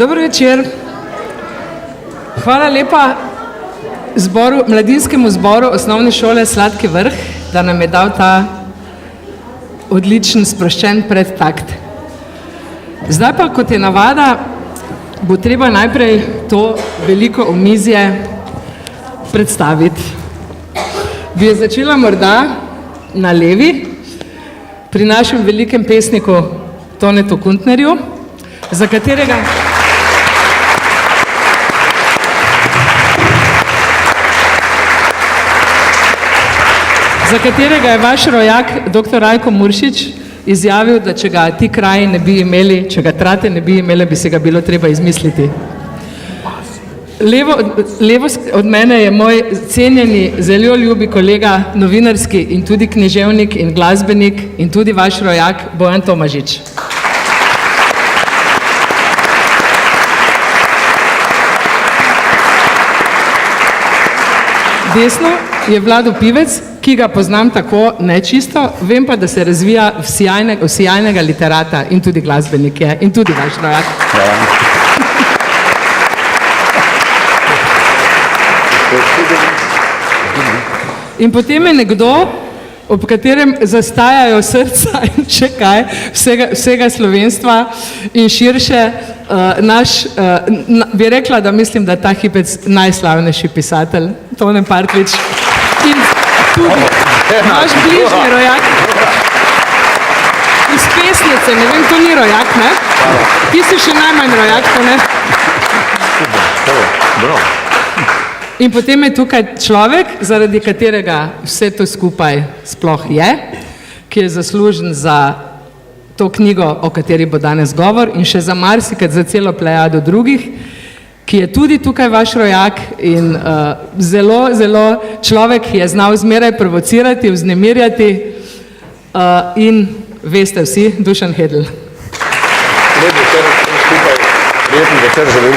Dobro večer. Hvala lepa mladinskemu zboru osnovne šole Sladki vrh, da nam je dal ta odličen, sproščen predtakt. Zdaj pa, kot je navada, bo treba najprej to veliko omizje predstaviti. Bi je začela morda na levi, pri našem velikem pesniku Tonetu Kuntnerju, za katerega je vaš rojak, dr. Rajko Muršič, izjavil, da če ga ti kraji ne bi imeli, če ga Trate ne bi imele, bi se ga bilo treba izmisliti. Levo od mene je moj cenjeni, zelo ljubi kolega, novinarski in tudi književnik in glasbenik in tudi vaš rojak Bojan Tomažič. Desno je Vlado Pivec, ki ga poznam tako nečisto, vem pa, da se razvija v sijajnega literata in tudi glasbenik je in tudi vaš rojak. In potem je nekdo, ob katerem zastajajo srca in še kaj, vsega slovenstva in širše, bi rekla, da mislim, da ta hipec najslavnejši pisatelj, Tone Partljič. In tudi naš bližnji rojak iz pesnice, ne vem, to ni rojak, ne? Ti si še najmanj rojak, to ne? In potem je tukaj človek, zaradi katerega vse to skupaj sploh je, ki je zaslužen za to knjigo, o kateri bo danes govor, in še za marsikrat, za celo plejado drugih, ki je tudi tukaj vaš rojak in zelo, zelo človek, ki je znal zmeraj provocirati, vznemirjati in veste vsi, Dušan Hedl. Lep večer skupaj, lijep večer želim.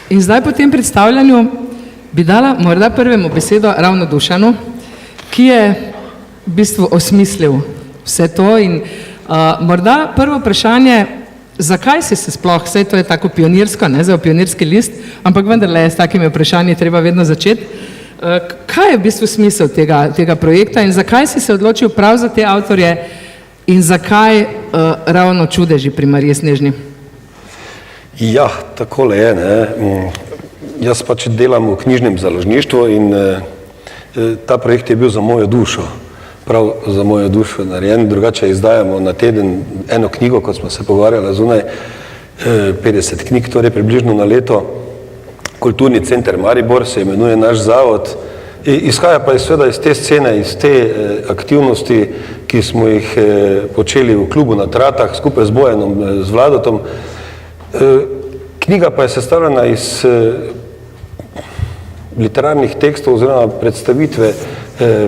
In zdaj po tem predstavljanju bi dala morda prvemu besedo ravno Dušanu, ki je v bistvu osmislil vse to in morda prvo vprašanje, zakaj si se sploh, vse to je tako pionirsko, ne, za pionirski list, ampak vendarle je s takimi vprašanji treba vedno začeti. Kaj je v bistvu smisel tega projekta in zakaj si se odločil prav za te avtorje in zakaj ravno Čudeži pri Mariji Snežni? Ja, takole je, ne. Jaz pač delam v knjižnem založništvu in ta projekt je bil za mojo dušo, prav za mojo dušo narejen, drugače izdajamo na teden eno knjigo, kot smo se pogovarjali zunaj, 50 knjig, torej približno na leto. Kulturni center Maribor se imenuje naš zavod, izhaja pa seveda iz te scene, iz te aktivnosti, ki smo jih počeli v klubu na Tratah, skupaj z Bojanom, z Vladotom. Knjiga pa je sestavljena iz literarnih tekstov oziroma predstavitve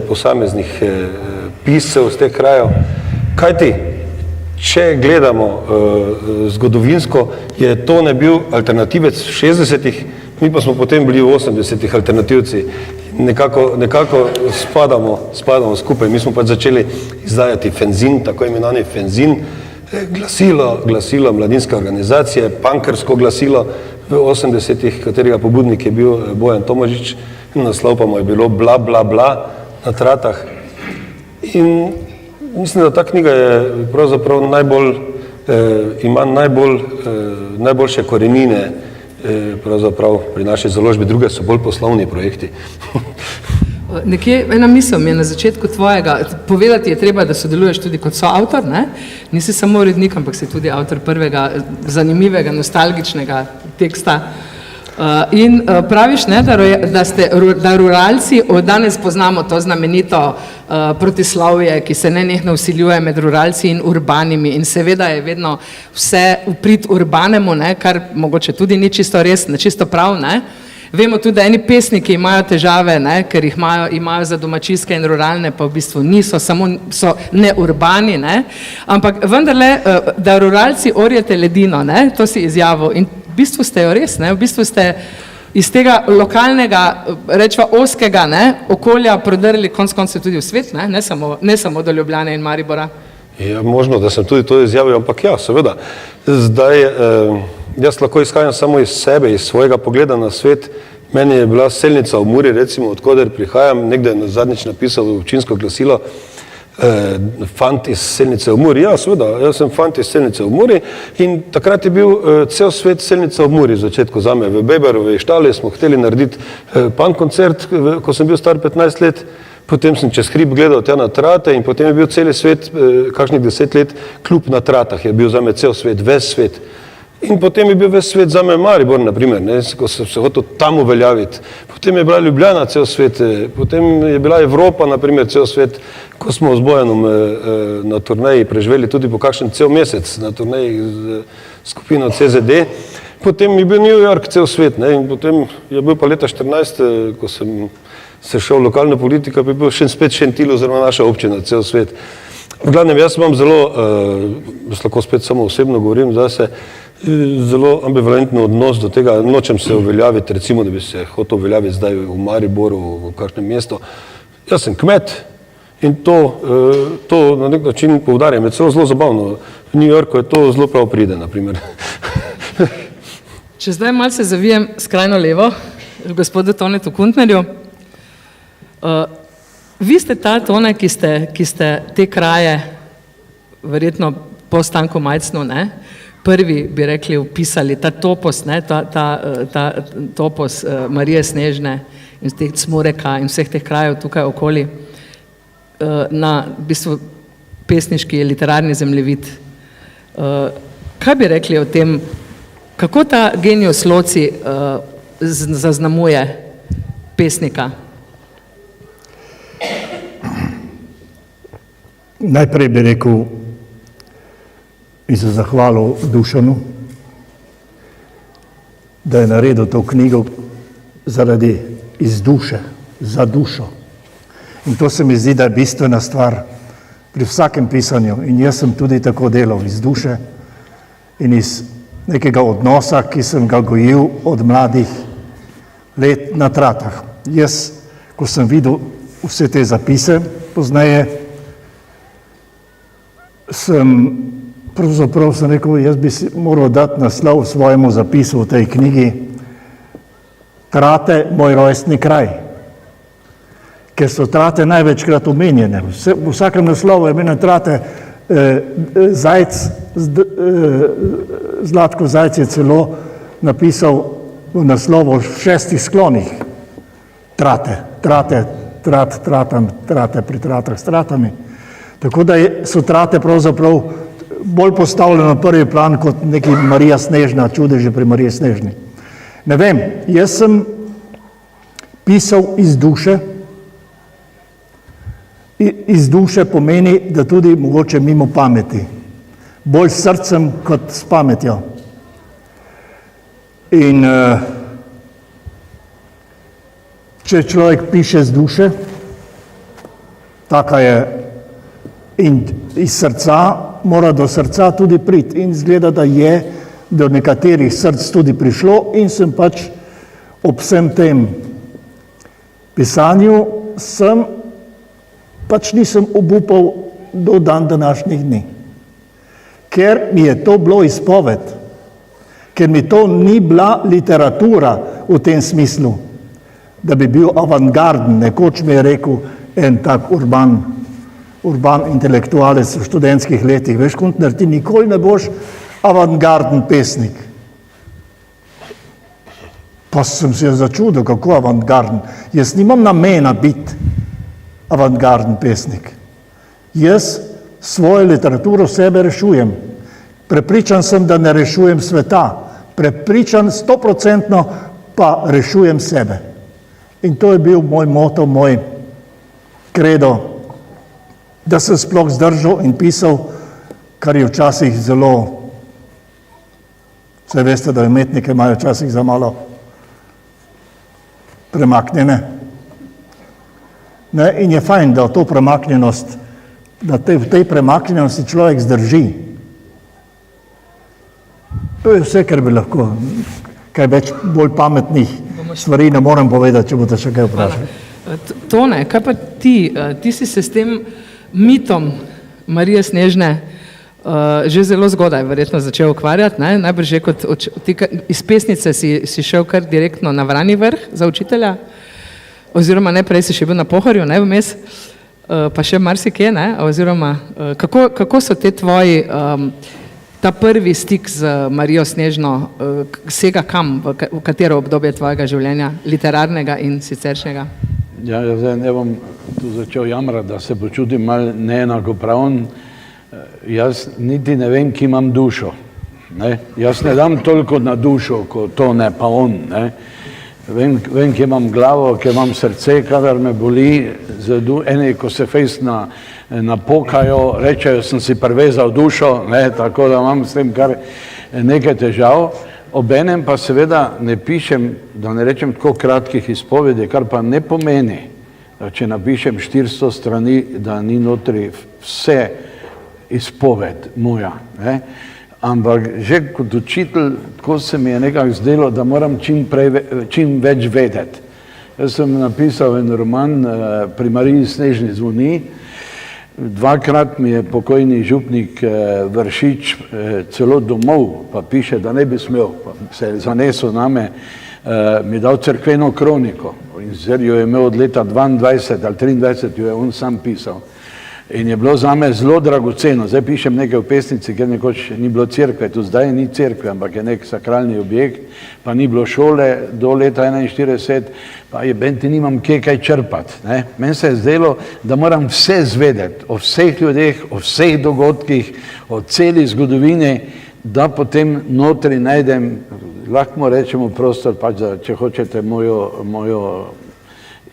posameznih piscev z teh krajev. Kajti, če gledamo zgodovinsko, je to ne bil alternativec v 60-ih, mi pa smo potem bili v 80-ih alternativci. Nekako spadamo skupaj. Mi smo pač začeli izdajati fenzin, tako imenovani fenzin, glasilo mladinske organizacije, punkersko glasilo v 80-ih, katerega pobudnik je bil Bojan Tomažič, in naslov pa mu je bilo Bla, bla, bla na Tratah. In mislim, da ta knjiga je pravzaprav ima najboljše korenine pravzaprav pri naši založbi, druge so bolj poslovni projekti. Nekje ena misel mi je na začetku tvojega, povedati je treba, da sodeluješ tudi kot soavtor, ne? Nisi samo urednik, ampak si tudi avtor prvega zanimivega, nostalgičnega teksta. In praviš, ne, da ruralci, danes poznamo to znamenito protislovje, ki se nenehno vsiljuje med ruralci in urbanimi in seveda je vedno vse v prid urbanemu, ne, kar mogoče tudi ni čisto res, ne čisto prav, ne. Vemo tudi, da eni pesniki imajo težave, ne, ker jih imajo za domačijske in ruralne, pa v bistvu niso, samo so neurbani, ne, ampak vendarle, da ruralci orjete ledino, ne, to si izjavil in v bistvu ste jo res, ne, v bistvu ste iz tega lokalnega, rečva oskega, ne, okolja prodrli konec koncev tudi v svet, ne samo do Ljubljane in Maribora. Je možno, da sem tudi to izjavil, ampak ja, seveda. Zdaj, jaz lahko izhajam samo iz sebe, iz svojega pogleda na svet. Meni je bila Selnica v Muri, recimo, odkoder prihajam, nekde zadnjič napisal v občinsko glasilo, fant iz Selnice v Muri. Ja, seveda, jaz sem fant iz Selnice v Muri in takrat je bil cel svet Selnica v Muri v začetku zame. V Beberovi štali smo hteli narediti pan koncert, ko sem bil star 15 let. Potem sem čez hrib gledal tja na Trate in potem je bil cel svet, kakšnih 10 let, klub na Tratah je bil zame cel svet, ves svet. In potem je bil ves svet zame Maribor, naprimer, ne, ko sem se hotel tam uveljaviti. Potem je bila Ljubljana cel svet, potem je bila Evropa, naprimer, cel svet, ko smo z Bojanom na turneji preživeli tudi po kakšen cel mesec na turneji z skupino CZD. Potem je bil New York cel svet, ne, in potem je bil pa leta 14, ko sem se šel v lokalno politiko, pa je bil spet Šentilj oziroma naša občina, cel svet. V glavnem, jaz imam zelo, lahko spet samo osebno govorim zase, zelo ambivalenten odnos do tega, nočem se uveljaviti, recimo, da bi se hotel uveljaviti zdaj v Mariboru, v kakšnem mestu. Jaz sem kmet in to na nek način poudarjam, je celo zelo zabavno. V New Yorku je to zelo prav pride, naprimer. Če zdaj malce zavijem skrajno levo, gospodu Tonetu Kuntnerju, vi ste ta Tone, ki ste te kraje, verjetno po Stanku Majcnu, ne, prvi, bi rekli, upisali ta topos, ne, ta topos Marije Snežne in teh Cmureka in vseh teh krajev tukaj okoli, na v bistvu pesniški, literarni zemljevid. Kaj bi rekli o tem, kako ta genius loci zaznamuje pesnika? Najprej bi rekel in se zahvalil Dušanu, da je naredil to knjigo zaradi iz duše, za dušo. In to se mi zdi, da je bistvena stvar pri vsakem pisanju. In jaz sem tudi tako delal iz duše in iz nekega odnosa, ki sem ga gojil od mladih let na Tratah. Jaz, ko sem videl vse te zapise, pozneje pravzaprav sem rekel, jaz bi si moral dati naslov svojemu zapisu v tej knjigi Trate, moj rojstni kraj. Ker so Trate največkrat omenjene. V vsakem naslovu je imeno Trate. Zlatko Zajc je celo napisal v naslovu v 6 sklonih Trate, Trate pri Tratah s Tratami. Tako da so Trate pravzaprav bolj postavljene na prvi plan kot neki Marija Snežna, čudeže pri Mariji Snežni. Ne vem, jaz sem pisal iz duše. Iz duše pomeni, da tudi mogoče mimo pameti. Bolj s srcem kot s pametjo. In če človek piše z duše, taka je in iz srca, mora do srca tudi priti. In izgleda, da je do nekaterih src tudi prišlo in sem pač ob vsem tem pisanju pač nisem obupal do dan današnjih dni. Ker mi je to bilo izpoved, ker mi to ni bila literatura v tem smislu, da bi bil avantgarden, nekoč mi je rekel en tak urban intelektualec v študentskih letih, veš, Kuntner, ti nikoli ne boš avantgarden pesnik. Pa sem se začudil, kako avantgarden. Jaz nimam namena biti avantgarden pesnik. Jaz svojo literaturo sebe rešujem. Prepričan sem, da ne rešujem sveta. Prepričan 100% pa rešujem sebe. In to je bil moj moto, moj kredo, da sem sploh zdržal in pisal, kar je včasih zelo, vse veste, da umetnike imajo včasih za malo premaknjene. Ne, in je fajn, da to premaknjenost, da v tej premaknjenosti človek zdrži. To je vse, kar bi lahko. Kaj več bolj pametnih stvari ne morem povedati, če boste še kaj vprašali. Tone, kaj pa ti? Ti si se s tem mitom Marije Snežne že zelo zgodaj verjetno začel ukvarjati, ne? Najbrž že kot iz pesnice si šel kar direktno na Vrani vrh za učitelja, oziroma ne, prej si še bil na Pohorju, ne, vmes, pa še marsikje, ne, oziroma kako so te tvoji, ta prvi stik z Marijo Snežno sega kam, v katero obdobje tvojega življenja, literarnega in siceršnjega? Ja, zdaj ne bom tu začel jamrati, da se počutim malo neenakopraven. Jaz niti ne vem, ki imam dušo. Ne? Jaz ne dam toliko na dušo, kot to ne, pa on. Ne? Vem, ki imam glavo, ki imam srce, kadar me boli, eni, ko se fejst napokajo, rečejo, sem si prevezal dušo, ne? Tako da imam s tem kar nekaj težav. Obenem pa seveda ne pišem, da ne rečem tako kratkih izpovedi, kar pa ne pomeni, da če napišem 400 strani, da ni notri vse izpoved moja. Ne? Ampak že kot učitelj, tako se mi je nekako zdelo, da moram čim več vedeti. Jaz sem napisal en roman Pri Mariji Snežni zvoni. Dvakrat mi je pokojni župnik Vršič celo domov, pa piše, da ne bi smel, pa se je zanesel name, mi je dal cerkveno kroniko. In sicer jo je imel od leta 22 ali 23, jo je on sam pisal. In je bilo zame zelo dragoceno. Zdaj pišem nekaj v pesnici, ker nekoč ni bilo cerkve, tu zdaj ni cerkve, ampak je nek sakralni objekt, pa ni bilo šole do leta 41, pa je benti nimam kje kaj črpati. Ne? Meni se je zdelo, da moram vse zvedeti, o vseh ljudeh, o vseh dogodkih, o celi zgodovini, da potem notri najdem, lahko rečemo prostor, pač da, če hočete, mojo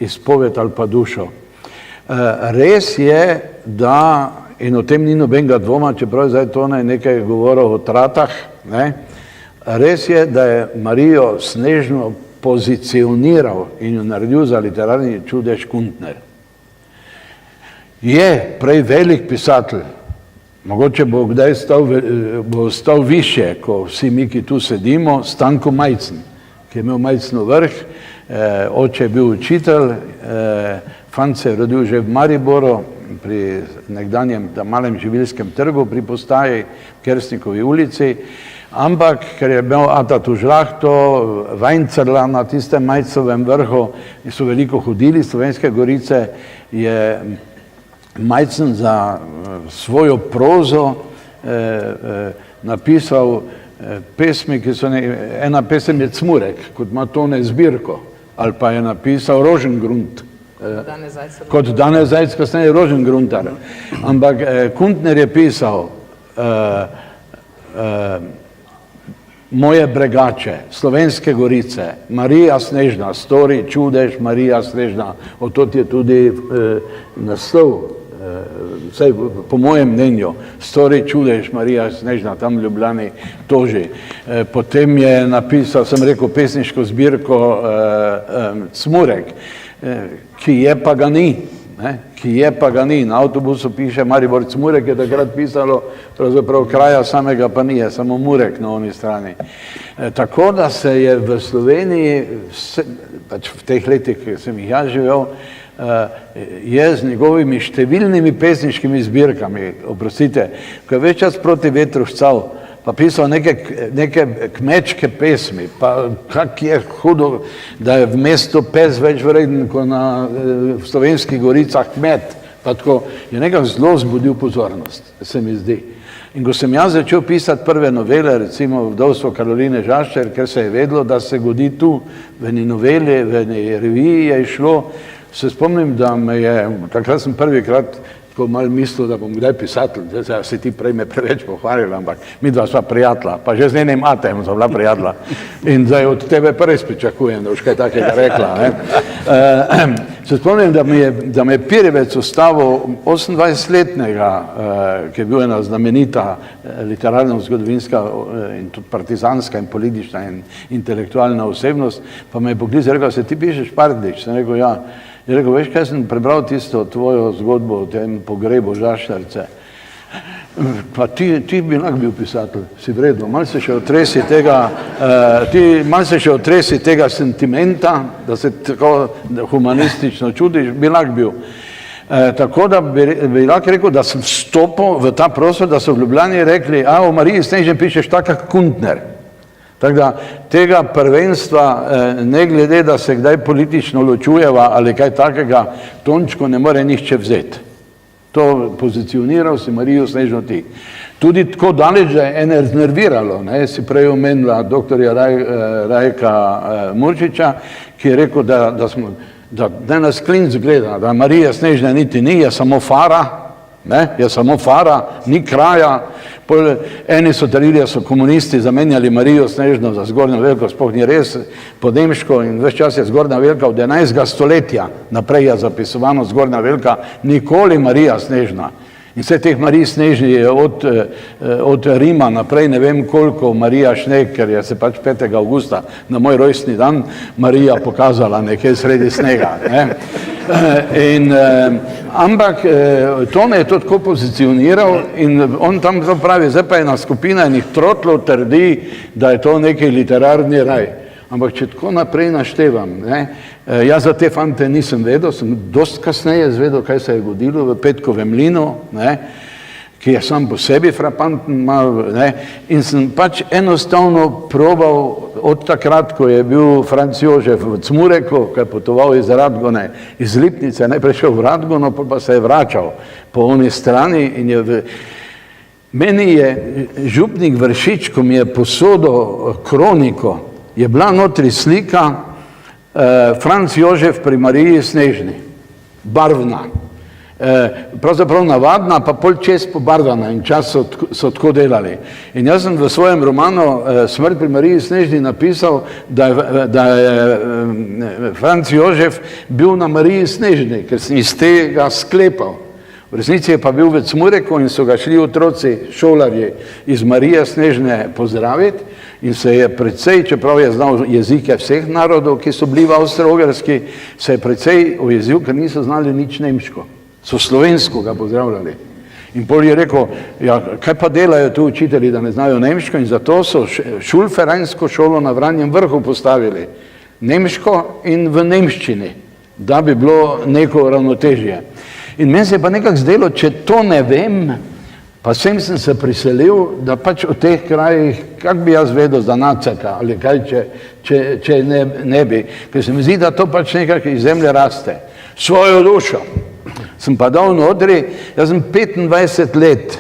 izpoved ali pa dušo. Res je, da, in o tem ni nobenega dvoma, čeprav zdaj to nekaj govoril o tratah, ne? Res je, da je Marijo Snežno pozicioniral in jo naredil za literarni čudež Kuntner. Je prej velik pisatelj, mogoče bo kdaj stal više, ko vsi mi, ki tu sedimo, Stanko Majcen, ki je imel Majcnov vrh, oče je bil učitelj, fant se je rodil že v Mariboru, pri nekdanjem malem živilskem trgu, pri postaji v Kersnikovi ulici, ampak ker je imel ata tu žlahto, Vajncerla na tistem Majcnovem vrhu, in so veliko hodili Slovenske Gorice, je Majcen za svojo prozo napisal pesmi, ki so ena pesem je Cmurek, kot ima tone zbirko, ali pa je napisal Rožengrunt, kot Danes Zajc, kasneje Rožengruntar. Ampak Kuntner je pisal Moje bregače, Slovenske Gorice, Marija Snežna, Stori čudež Marija Snežna, od je tudi naslov, vsaj po mojem mnenju, Stori čudež Marija Snežna, tam v Ljubljani toži. Potem je napisal, sem rekel, pesniško zbirko Cmurek, ki je pa ga ni, ki je pa ga ni. Na avtobusu piše Maribor Cmurek, je takrat pisalo, pravzaprav kraja samega pa ni, je samo Murek na oni strani. Tako da se je v Sloveniji, pač v teh letih, ki sem jih jaz živel, je z njegovimi številnimi pesniškimi zbirkami, oprostite, ko je več čas Proti vetru šcal, pa pisal neke kmečke pesmi, pa kak je hudo, da je v mestu pes več vreden, kot v Slovenskih Goricah kmet, pa tako je nekako zelo zbudil pozornost, se mi zdi. In ko sem jaz začel pisati prve novele, recimo Vdovstvo Karoline Žaščer, ker se je vedlo, da se godi tu, v eni noveli, v eni reviji je išlo, se spomnim, da me je, takrat sem prvikrat tako malo mislil, da bom kdaj pisatelj, zdaj se ti prej me preveč pohvalil, ampak mi dva sva prijatla, pa že z enim atem sva bila prijatla. In zdaj od tebe prvič pričakujem, da boš kaj takega rekla. Se spomnim, da me je Pirjevec ustavil 28-letnega, ki je bil ena znamenita literarno-zgodovinska in tudi partizanska in politična in intelektualna osebnost, pa me je poklical, rekel, se ti pišeš Pardič? Sem rekel, ja. Je rekel, veš, kaj sem prebral tisto tvojo zgodbo o tem pogrebu Žaščarce? Pa ti bi lahko bil pisatelj, si vredno, malo se še otresi tega sentimenta, da se tako humanistično čudiš, bi lahko bil. Tako da bi lahko rekel, da sem vstopil v ta prostor, da so v Ljubljani rekli, a o Mariji Snežni pišeš tako kot Kuntner. Tako da tega prvenstva, ne glede, da se kdaj politično ločujeva ali kaj takega, Tončko ne more nihče vzeti. To pozicioniral si Marijo Snežno ti. Tudi tako daleč, da je ene znerviralo, ne, si prej omenila doktorja Rajka Murčiča, ki je rekel, da nas klinc gleda, da Marija Snežna niti ni, je samo fara, ne, je samo fara, ni kraja. Eni so trdili, da so komunisti zamenjali Marijo Snežno za Zgornjo Veliko, sploh ni res, po nemško, in ves čas je Zgornja Velika od 11. stoletja naprej je zapisovano Zgornja Velika, nikoli Marija Snežna. In vse teh Marij Snežni je od Rima naprej ne vem koliko Marija Šneg, ker je se pač 5. augusta na moj rojstni dan Marija pokazala nekje sredi snega. Ne? Ampak Tone je to tako pozicioniral in on tam to pravi, zdaj pa ena skupina enih trotlov trdi, da je to neki literarni raj. Ampak če tako naprej naštevam, ne, jaz za te fante nisem vedel, sem dost kasneje zvedel, kaj se je godilo v Petkovem mlinu, ne, ki je sam po sebi frapanten mal, ne, in sem pač enostavno probal od takrat, ko je bil Franc Jožef v Cmureku, ko je potoval iz Radgone, iz Lipnice, najprej šel v Radgono, pa se je vračal po oni strani in je meni je župnik Vršič, ko mi je posodil kroniko, je bila notri slika Franc Jožef pri Mariji Snežni, barvna, pravzaprav navadna, pa pol čez pobarvana in čas so tako delali. In jaz sem v svojem romanu Smrt pri Mariji Snežni napisal, da je Franc Jožef bil na Mariji Snežni, ker sem iz tega sklepal. V resnici je pa bil v Cmureku in so ga šli otroci, šolarji iz Marije Snežne pozdraviti in se je precej, čeprav je znal jezike vseh narodov, ki so bili v Avstro-Ogrski, se je precej ojezil, ker niso znali nič nemško. So slovensko ga pozdravljali. In pol je rekel, ja, kaj pa delajo tu učitelji, da ne znajo nemško, in zato so šulferajnsko šolo na Vranjem Vrhu postavili. Nemško in v nemščini, da bi bilo neko ravnotežje. In meni se je pa nekako zdelo, če to ne vem, pa sem se priselil, da pač v teh krajih, kak bi jaz vedel za Naceka ali kaj, če ne bi. Ker se mi zdi, da to pač nekako iz zemlje raste. Svojo dušo sem pa dal notri, jaz sem 25 let,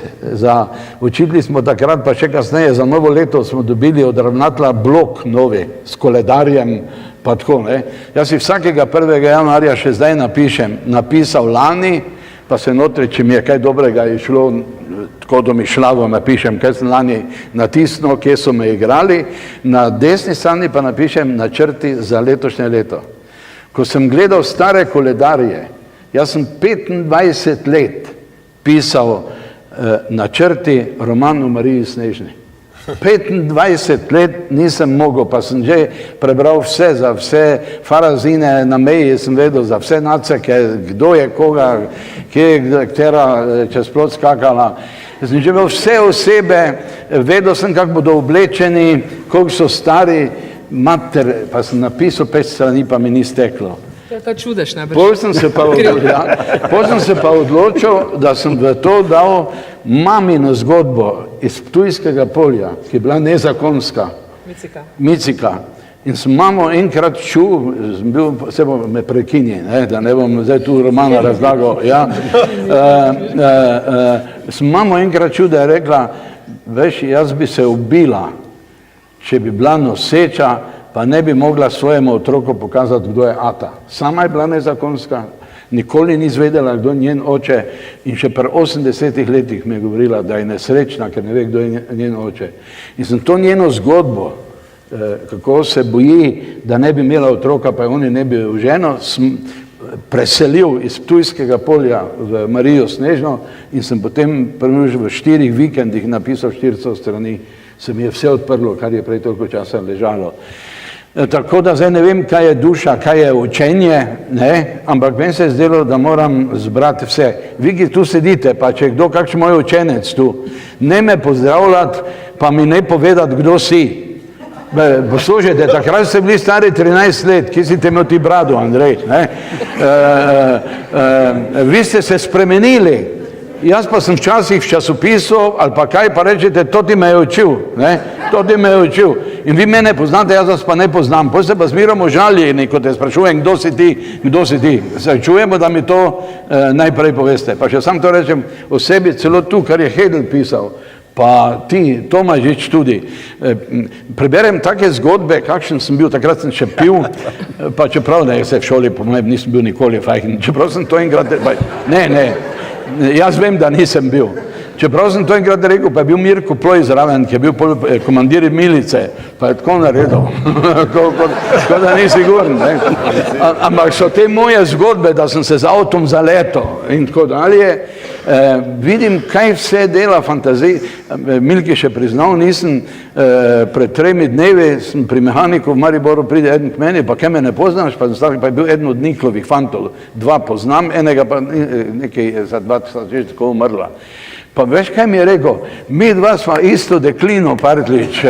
učili smo takrat, pa še kasneje, za novo leto smo dobili od ravnatelja blok novi, s koledarjem, pa tako, ne. Jaz si vsakega 1. januarja še zdaj napisal lani, pa se notri, če mi je kaj dobrega išlo, tako domišljavo napišem, kaj sem lani natisnil, kje so me igrali, na desni strani pa napišem načrti za letošnje leto. Ko sem gledal stare koledarje, jaz sem 25 let pisal načrti roman o Mariji Snežni. 25 let nisem mogel, pa sem že prebral vse, za vse farazine na meji, sem vedel za vse naceke, kdo je koga, kje je katera čez plot skakala. Sem že imel vse osebe, vedel sem, kako bodo oblečeni, koliko so stari, mater, pa sem napisal 5 strani, pa mi ni steklo. To čudež, najbrž. Potem sem se pa odločil, da sem v to dal mamino zgodbo iz Ptujskega polja, ki je bila nezakonska. Micika. In sem mamo enkrat čul, se bo me prekinji, da ne bom zdaj tu romana razlagal. Ja. Sem mamo enkrat čul, da je rekla, veš, jaz bi se ubila, če bi bila noseča, pa ne bi mogla svojemu otroku pokazati, kdo je ata. Sama je bila nezakonska, nikoli ni izvedela, kdo je njen oče, in še pri 80 letih mi je govorila, da je nesrečna, ker ne ve, kdo je njen oče. In sem to njeno zgodbo, kako se boji, da ne bi imela otroka, pa je oni ne bi ženo, sem preselil iz Ptujskega polja v Marijo Snežno in sem potem v 4 vikendih napisal 400 strani, se mi je vse odprlo, kar je prej toliko časa ležalo. Tako da zdaj ne vem, kaj je duša, kaj je učenje, ne? Ampak meni se je zdelo, da moram zbrati vse. Vi, ki tu sedite, pa če je kdo kakšen moj učenec tu, ne me pozdravljati, pa mi ne povedati, kdo si. Poslušajte, takrat ste bili stari 13 let, kje si te imel ti brado, Andrej, ne? Vi ste se spremenili. Jaz pa sem včasih v časopisu ali pa kaj pa rečete, to ti me je učil, ne? To ti me je učil. In vi mene poznate, jaz vas pa ne poznam. Potem se pa zmeramo žaljeni, ko te sprašujem, kdo si ti. Se čujemo, da mi to najprej poveste. Pa še sam to rečem o sebi, celo tu, kar je Hedel pisal, pa ti, Tomažič tudi. Preberem take zgodbe, kakšen sem bil, takrat sem še pil, pa čeprav ne, se v šoli po mojem nisem bil nikoli fajn, čeprav sem to enkrat, ne, jaz vem, da nisem bil. Čeprav sem to enkrat rekel, pa je bil Mirko Ploj zraven, ki je bil komandir milice, pa je tako naredil, tako da ni siguren. Ampak so te moje zgodbe, da sem se z avtom zaletel in tako dalje, vidim, kaj vse dela fantazij. Milki še priznal, nisem pred 3 dnevi, sem pri mehaniku v Mariboru, pride eden k meni, pa kaj me ne poznaš, pa je bil eden od Niklovih fantov, 2 poznam, enega pa nekaj za 2 sta že tako umrla. Pa veš, kaj mi je rekel? Mi 2 sva isto deklino, Partlič.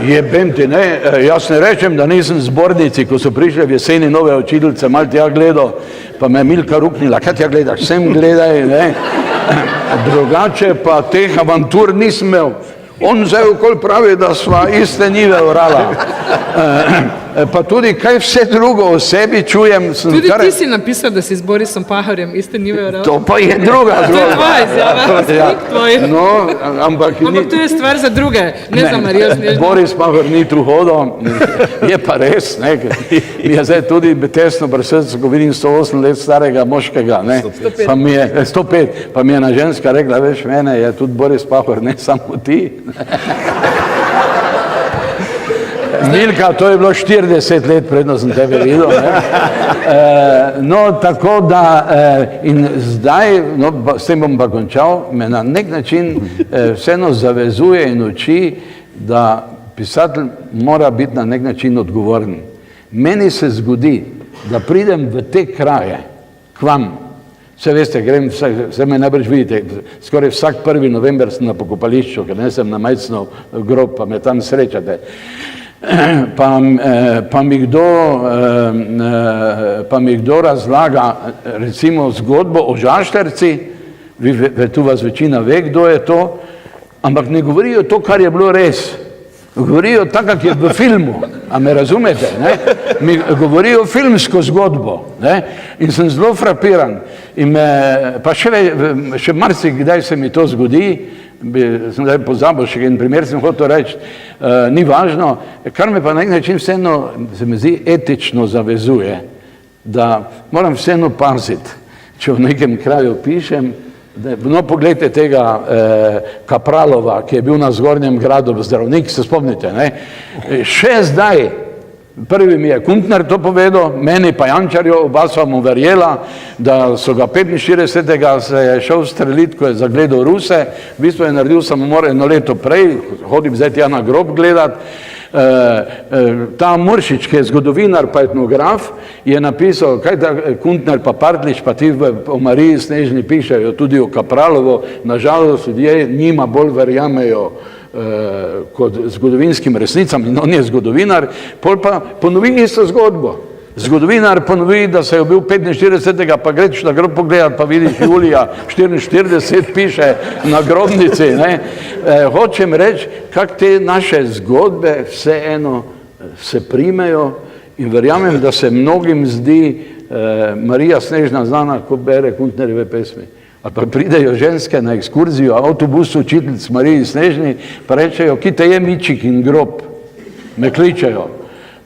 Jebem ti, ne? Jaz ne rečem, da nisem zbornici, ko so prišli v jeseni nove učiteljice, malo tja gledal, pa me je Milka ruknila, kaj tja gledaš, sem gledaj, ne? Drugače pa teh avantur nisem imel. On zdaj okoli pravi, da sva iste njive orala. Pa tudi kaj vse drugo o sebi čujem. Tudi ti si napisal, da si z Borisom Pahorjem iste njive orala. To pa je druga To je tvoja izjava, strik tvoj. No, ampak to je stvar za druge, ne za Marijo Snežno. Boris Pahor ni tu hodil, je pa res, ne, mi je zdaj tudi tesno pri srcu, ko vidim 108 let starega moškega, ne, pa mi je 105, pa mi je ena ženska rekla, veš, mene je tudi Boris Pahor, ne samo ti. Milka, to je bilo 40 let predno sem tebe videl. No, tako da, in zdaj, no, s tem bom pa končal, me na nek način vseeno zavezuje in uči, da pisatelj mora biti na nek način odgovoren. Meni se zgodi, da pridem v te kraje, k vam, vse veste, grem, vse me najbrž vidite, skoraj vsak 1. november sem na pokopališču, ker ne sem na majcno grob, pa me tam srečate. Pa mi kdo razlaga recimo zgodbo o Žašterci, tu vas večina ve, kdo je to, ampak ne govorijo to, kar je bilo res. Govorijo tako, kak je v filmu, a me razumete, ne? Mi govorijo filmsko zgodbo, ne? In sem zelo frapiran. Pa še marsikdaj se mi to zgodi, sem zdaj pozabil, še en primer sem hotel reči, ni važno, kar me pa na nek način vseeno, se mi zdi, etično zavezuje, da moram vseeno paziti, če v nekem kraju pišem, no, pogledajte tega Kapralova, ki je bil na Zgornjem gradu zdravnik, se spomnite, ne? Še zdaj, prvi mi je Kuntner to povedal, meni pa Jančarjo, oba sva mu verjela, da so ga 45. se je šel strelit, ko je zagledal Ruse, v bistvu je naredil samomor 1 leto prej, hodim zdaj tja na grob gledat. Ta Muršič, ki je zgodovinar pa etnograf, je napisal, kaj da Kuntner pa Partlič, pa ti o Mariji Snežni pišejo tudi o Kapralovo, nažalost ljudje njima bolj verjamejo kot zgodovinskim resnicam in on je zgodovinar, pol pa ponovi isto zgodbo. Zgodovinar ponovi, da se je bil 45. pa greš na grob pogledat, pa vidiš Julija 44 piše na grobnici, ne. Hočem reči, kak te naše zgodbe vseeno se primejo in verjamem, da se mnogim zdi Marija Snežna znana, ko bere Kuntnerjeve pesmi. Ali pa pridejo ženske na ekskurzijo, avtobus učiteljic Mariji Snežni, pa rečejo, ki te je Mičik in grob, me kličejo.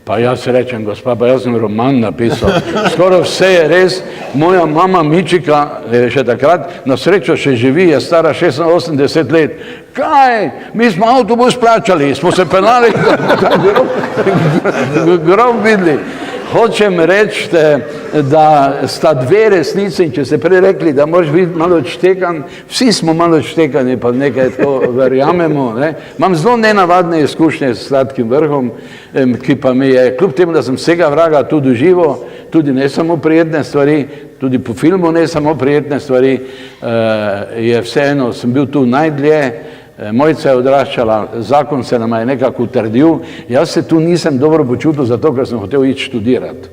Pa jaz rečem, gospa, pa jaz sem roman napisal. Skoraj vse je res. Moja mama Mičika, še takrat, na srečo še živi, je stara 86 let. Kaj? Mi smo avtobus plačali, smo se penali, grob videli. Hočem reči, da sta 2 resnice in če ste prej rekli, da moraš biti malo odštekan, vsi smo malo odštekani, pa nekaj tako verjamemo. Ne? Imam zelo nenavadne izkušnje s Sladkim vrhom, ki pa mi je, kljub temu, da sem vsega vraga tudi živo, tudi ne samo prijetne stvari, tudi po filmu ne samo prijetne stvari, je vseeno, sem bil tu najdlje, Mojca je odraščala, zakon se nam je nekako utrdil, jaz se tu nisem dobro počutil zato, ker sem hotel iti študirati.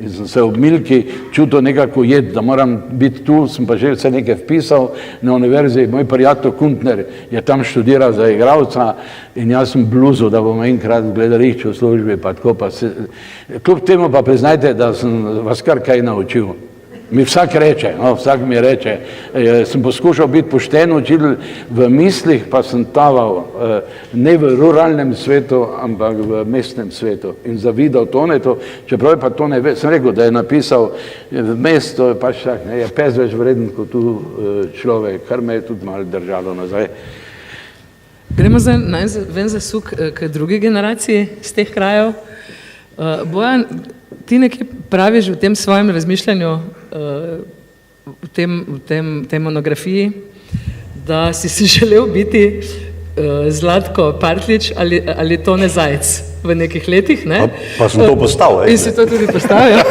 In sem se ob Milki čutil nekako jed, da moram biti tu, sem pa že vse nekaj vpisal na univerzi. Moj prijatelj Kuntner je tam študiral za igralca in jaz sem bluzil, da bom enkrat v gledališču v službi, pa tako pa se... Kljub temu pa priznajte, da sem vas kar kaj naučil. Mi vsak reče, no, vsak mi reče, sem poskušal biti pošten učitelj, v mislih pa sem taval ne v ruralnem svetu, ampak v mestnem svetu in zavidal Tonetu, čeprav je pa to ne ve, sem rekel, da je napisal v mesto, je pač tak, ne, je pes več vreden kot tu človek, kar me je tudi malo držalo nazaj. Gremo zdaj ven za suk k drugi generaciji z teh krajev. Bojan, ti nekaj praviš v tem svojem razmišljanju, v tej monografiji, da si želel biti Zlatko Partljič ali Tone Zajec v nekih letih, ne? Pa sem to postal. In si to tudi postavil.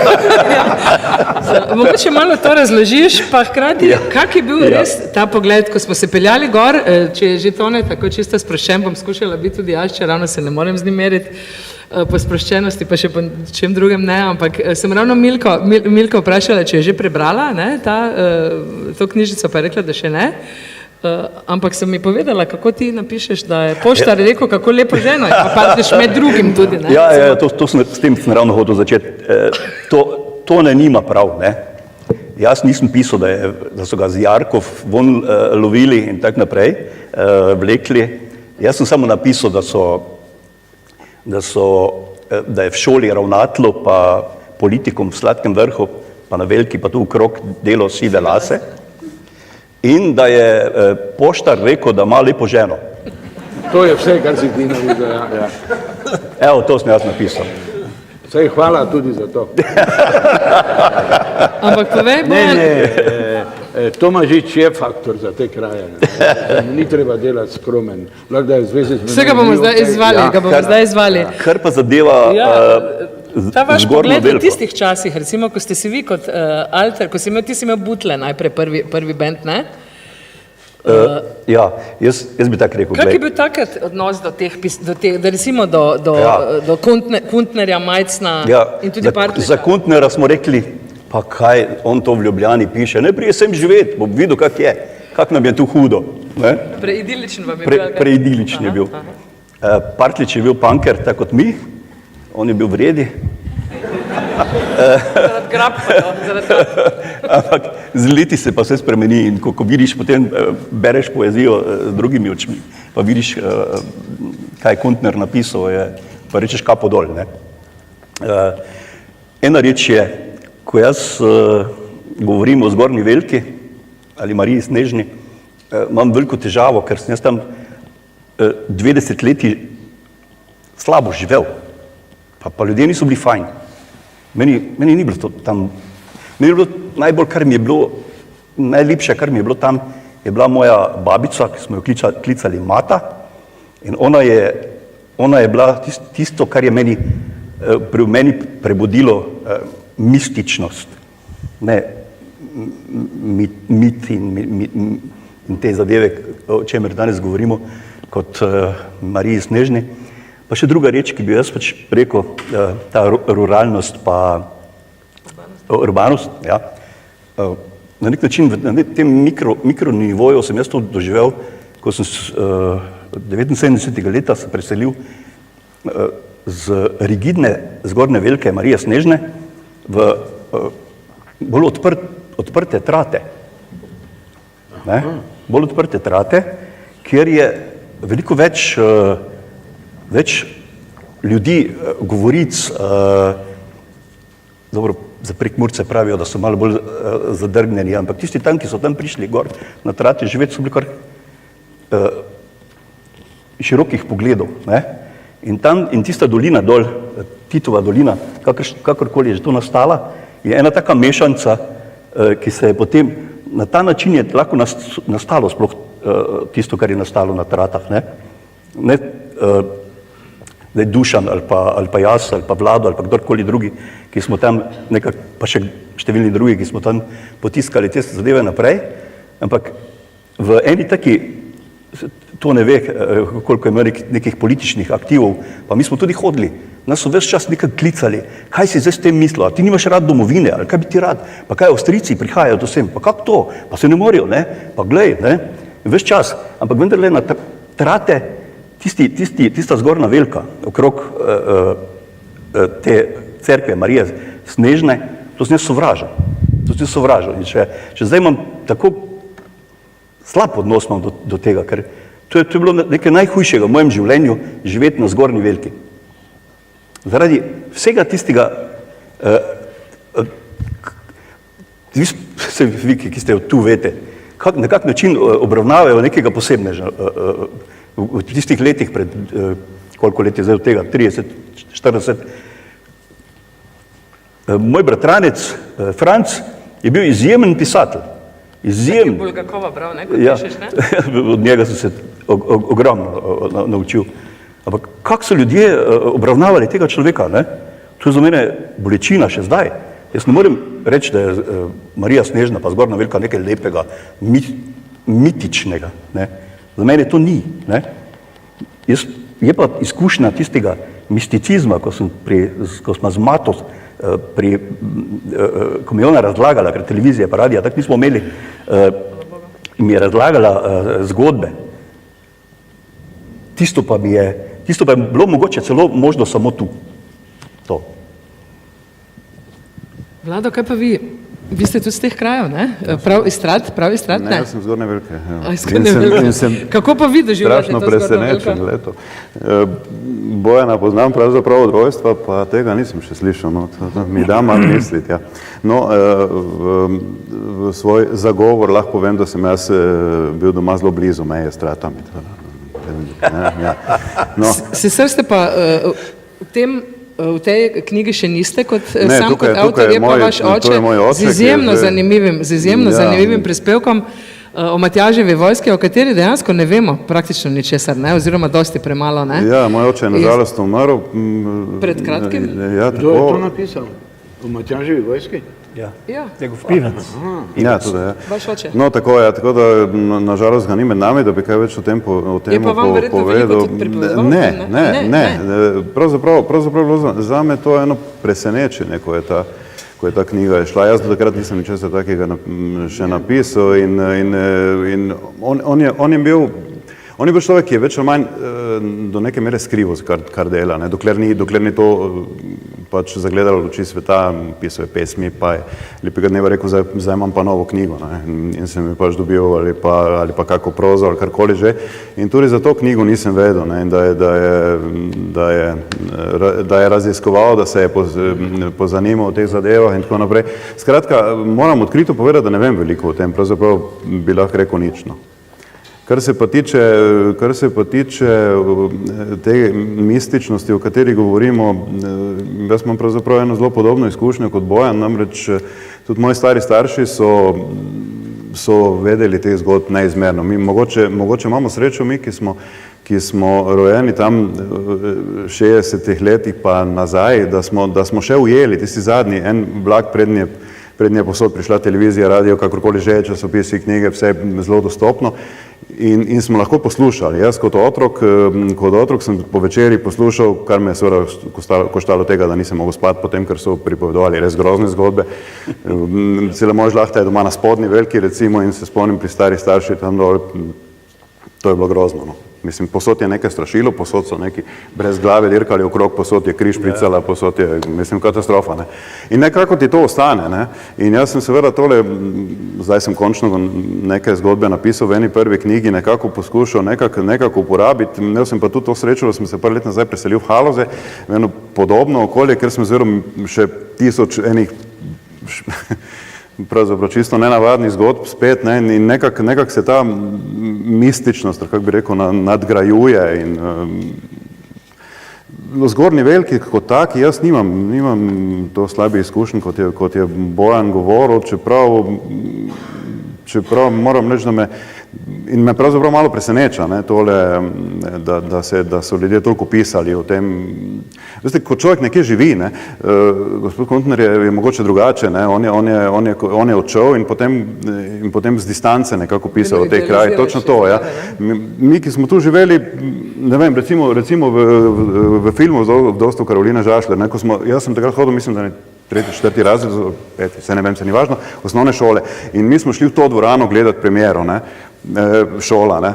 Mogoče malo to razložiš, pa hkrati, kak je bil res ta pogled, ko smo se peljali gor, če je že Tone tako čisto sproščen, bom skušala biti tudi jaz, če ravno se ne morem z njim meriti po sproščenosti, pa še po čem drugem ne, ampak sem ravno Milko vprašala, če je že prebrala, ne, to knjižico, pa je rekla, da še ne. Ampak sem mi povedala, kako ti napišeš, da je poštar rekel, kako lepo ženo je, pa Partljič med drugim tudi, ne? Ja, s tem sem ravno hotel začeti. To ne nima prav, ne. Jaz nisem pisal, da so ga z Jarkov von lovili in tak naprej, vlekli. Jaz sem samo napisal, da je v šoli ravnatelju pa politikom v Sladkem Vrhu, pa na Veliki, pa tu okrog delo sive lase. In da je poštar rekel, da ima lepo ženo. To je vse, kar si ti napisal, ja. Evo, to sem jaz napisal. Sej, hvala tudi za to. Ampak povej, Bojan... Tomažič je faktor za te kraje. Ni treba delati skromen. Vse ga bomo zdaj izvali, Kar pa zadeva ta vaš zgornjo pogled v Velko. tistih časih, recimo, ko ste si vi kot alter, ko ti si imel Butle najprej prvi band, ne? Ja, jaz bi tako rekel. Kak je bil takrat odnos do teh, da recimo do Kuntnerja, Majcna in tudi Partljiča? Za Kuntnera smo rekli, pa kaj on to v Ljubljani piše, ne prije sem živeti, bom videl, kak je, kak nam je tu hudo. Preidiličen vam je bil? Preidiličen je bil. Partljič je bil punker, tako kot mi, on je bil v redi. Zaradi grabstva. Ampak z leti se pa vse spremeni in ko vidiš, potem bereš poezijo z drugimi očmi, pa vidiš, kaj je Kuntner napisal, pa rečeš kapo dol. Ena reč je, ko jaz govorim o Zgornji Velki ali Mariji Snežni, imam veliko težavo, ker sem jaz tam 20 leti slabo živel, pa ljudje niso bili fajn. Meni ni bilo to tam, meni je bilo najbolj, kar mi je bilo, najlepše, kar mi je bilo tam, je bila moja babica, ki smo jo klicali Mata, in ona je bila tisto, kar je meni prebudilo mističnost, ne mit in te zadeve, o čemer danes govorimo, kot Mariji Snežni. Pa še druga reč, ki bi jaz pač rekel, ta ruralnost pa urbanost, ja. Na nek način, na tem mikronivoju sem jaz to doživel, ko sem 79. leta se preselil z rigidne Zgornje Velike Marije Snežne v bolj odprte trate. Bolj odprte trate, kjer je veliko več ljudi, govoric, dobro, za Prekmurce pravijo, da so malo bolj zadrgnjeni, ampak tisti tam, ki so tam prišli gor na trate živeti, so bili kar širokih pogledov. In tista dolina dol, Titova dolina, kakorkoli je že to nastala, je ena taka mešanca, ki se je potem, na ta način je lahko nastalo sploh tisto, kar je nastalo na tratah. Ne Dušan ali pa jaz ali pa Vlado ali pa kdorkoli drugi, ki smo tam pa še številni drugi, ki smo tam potiskali te zadeve naprej, ampak v eni taki, to ne ve, koliko ima nekih političnih aktivov, pa mi smo tudi hodili. Nas so ves čas nekaj klicali, kaj si zdaj s tem mislil, a ti nimaš rad domovine, ali kaj bi ti rad, pa kaj Avstrijci prihajajo do sem, pa kako to, pa se ne morajo, ne, pa glej, ne, ves čas, ampak vendarle na trate tista zgornja velika, okrog te cerkve Marije Snežne, to z njo sovražam. In če zdaj imam tako slab odnos do tega, ker to je bilo nekaj najhujšega v mojem življenju, živeti na zgornji veliki. Zaradi vsega tistega, vi, ki ste tu vete, na kak način obravnavajo nekega posebneža v tistih letih pred, koliko let je zdaj od tega, 30, 40. Moj bratranec Franc je bil izjemen pisatelj. Izjemen. Bulgakova bral, ne, kot pišeš, ne? Od njega sem se ogromno naučil. Ampak kako so ljudje obravnavali tega človeka, ne? To je za mene bolečina še zdaj. Jaz ne morem reči, da je Marija Snežna pa zgornja velika nekaj lepega, mitičnega, ne? Za mene to ni, ne? Je pa izkušnja tistega misticizma, ko smo z Mato, ko mi je ona razlagala, ker televizija pa radija, tako nismo imeli, in mi je razlagala zgodbe. Tisto pa je bilo mogoče celo možno samo tu. To. Vlado, kaj pa vi? Vi ste tudi z teh krajev, ne? Prav iz Strat, ne? Ne, jaz sem zgornje velike. Kako pa vi doživljate to zgornjo veliko? Strašno presenečen. Bojana poznam pravzaprav od rojstva, pa tega nisem še slišal. No, to mi da malo misliti. Ja. No, v svoj zagovor lahko povem, da sem jaz bil doma zelo blizu meje s Stratami. Ja. No. Sicer ste pa v tej knjigi še niste kot avtor, je pa vaš oče z izjemno zanimivim prispevkom o Matjaževi vojski, o kateri dejansko ne vemo praktično ničesar, ne, oziroma dosti premalo, ne. Ja, moj oče je nažalost umrl. Pred kratkim? Ja, kdo je to napisal? O Matjaževi vojski? Ja. Pivec. Ja, tudi, ja. Vaš oče. No, tako je, tako da nažalost ga ni med nami, da bi kaj več o tem povedal. Je pa vam verjetno veliko tudi pripovedoval? Ne. Pravzaprav zame to je eno presenečenje, ko je ta knjiga šla. Jaz do takrat nisem ničesar takega še napisal in on je bil človek, ki je več ali manj do neke mere skrival, kar dela, ne? Dokler ni to pač zagledalo luči sveta, pisal je pesmi, pa je lepega dneva rekel, zdaj imam pa novo knjigo, ne? In sem jo pač dobil ali pa kako prozo ali karkoli že. In tudi za to knjigo nisem vedel, ne? Da je raziskoval, da se je pozanimal o teh zadevah in tako naprej. Skratka, moram odkrito povedati, da ne vem veliko o tem, pravzaprav bi lahko rekel nič, no. Kar se pa tiče te mističnosti, o kateri govorimo, jaz imam pravzaprav eno zelo podobno izkušnjo kot Bojan, namreč tudi moji stari starši so vedeli teh zgodb neizmerno. Mi mogoče imamo srečo mi, ki smo rojeni tam v 60-ih letih pa nazaj, da smo še ujeli tisti zadnji en vlak prednje posod prišla televizija, radio, kakorkoli že, časopisi, knjige, vse zelo dostopno in smo lahko poslušali. Jaz kot otrok sem po večeri poslušal, kar me je seveda koštalo tega, da nisem mogel spati potem, ker so pripovedovali res grozne zgodbe. Cela moja žlahta je doma na spodnji veliki, recimo, in se spomnim pri stari starši tam dol, to je bilo grozno, no. Mislim, posod je nekaj strašilo, posod so neki brez glave dirkali okrog, posod je križ pricala, posod je, mislim, katastrofa, ne. In nekako ti to ostane, ne. In jaz sem seveda tole, zdaj sem končno neke zgodbe napisal v eni prvi knjigi, nekako poskušal nekako uporabiti. Imel sem pa tudi to srečo, da sem se par let nazaj preselil v Haloze, v eno podobno okolje, ker sem zelo še 1000 enih pravzaprav čisto nenavadnih zgodb spet, ne, in nekako se ta mističnost, kako bi rekel, nadgrajuje in zgornji veliki kot taki, jaz nimam to slabih izkušenj, kot je Bojan govoril, čeprav moram reči, In me pravzaprav malo preseneča, ne, tole, da so ljudje toliko pisali o tem. Veste, ko človek nekje živi, ne, gospod Kuntner je mogoče drugače, ne, on je odšel in potem z distance nekako pisal o tej kraji. Točno to, ja. Mi, ki smo tu živeli, ne vem, recimo v filmu Vdovstvo Karoline Žašler, ne, jaz sem takrat hodil, mislim, da ne 3., 4. razred, 5., se ne vem, se ni važno, osnovne šole. In mi smo šli v to dvorano gledati premiero, ne, šola, ne.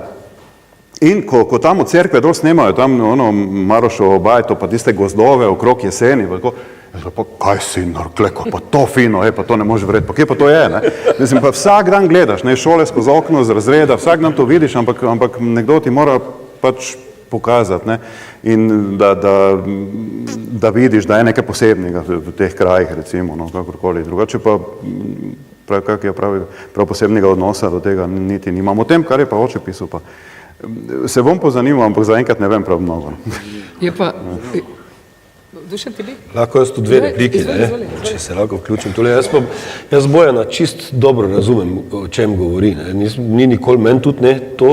In ko tam od cerkve dol snemajo, tam ono Marošovo bajto, pa tiste gozdove okrog jeseni, pa kaj si narkleko, pa to fino, pa to ne možeš verjeti, pa kje pa to je, ne. Mislim, pa vsak dan gledaš, ne, šole skozi okno z razreda, vsak dan to vidiš, ampak nekdo ti mora pač pokazati, ne, in da vidiš, da je nekaj posebnega v teh krajih, recimo, no, kakorkoli. Drugače pa, prav posebnega odnosa do tega niti nimam. O tem, kar je pa oče pisal, pa se bom pozanimal, ampak zaenkrat ne vem prav mnogo. Je pa... Dušan, ti bi? Lahko jaz tu 2 repliki, če se lahko vključim. Tole, jaz Bojana čist dobro razumem, o čem govori. Ne. Ni nikoli, meni tudi ne to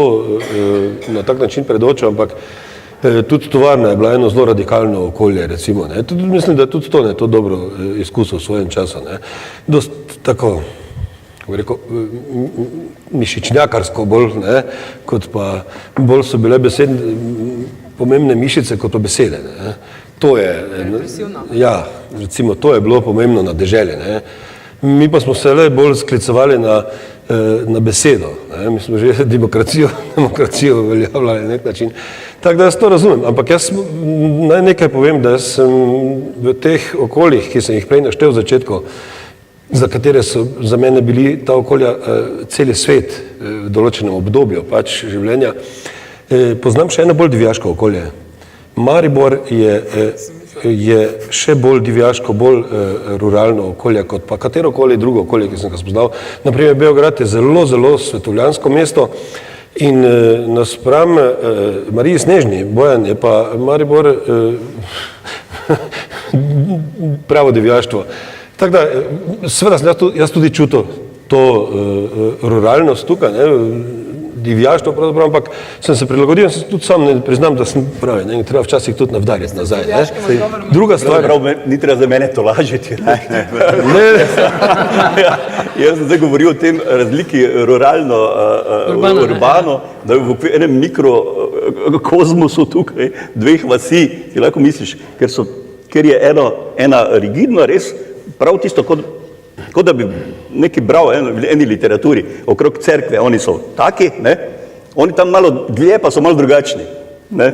na tak način predočil, ampak tudi tovarna je bila eno zelo radikalno okolje, recimo. Ne. Tudi, mislim, da tudi to dobro izkusil v svojem času. Ne. Dost tako, kako rekel, mišičnjakarsko bolj, ne, kot pa bolj so bile pomembne mišice kot pa besede. Ne. To je, ja, recimo, to je bilo pomembno na deželi, ne. Mi pa smo se le bolj sklicovali na besedo, ne. Mi smo že demokracijo uveljavljali na nek način. Tako da jaz to razumem, ampak jaz naj nekaj povem, da jaz sem v teh okoljih, ki sem jih prej naštel v začetku, za katere so za mene bili ta okolja celi svet v določenem obdobju pač življenja, poznam še eno bolj divjaško okolje. Maribor je še bolj divjaško, bolj ruralno okolje, kot pa katerokoli drugo okolje, ki sem ga spoznal. Naprimer, Beograd je zelo, zelo svetovljansko mesto in naspram Mariji Snežni, Bojan, je pa Maribor pravo divjaštvo. Tako da, seveda jaz tudi čutil to ruralnost tukaj, ne, divjaštvo pravzaprav, ampak sem se prilagodil in sem tudi sam ne priznam, da sem pravi, ne, treba včasih tudi navdarjati nazaj. Ne. Druga stvar... Ni treba za mene to lažiti. Jaz sem zdaj govoril o tem razliki ruralno-urbano, da v enem mikrokozmosu tukaj 2 vasi, ti lahko misliš, ker je ena rigidna res prav tisto, kot da bi neki bral eni literaturi okrog cerkve, oni so taki, ne, oni tam malo dlje pa so malo drugačni, ne.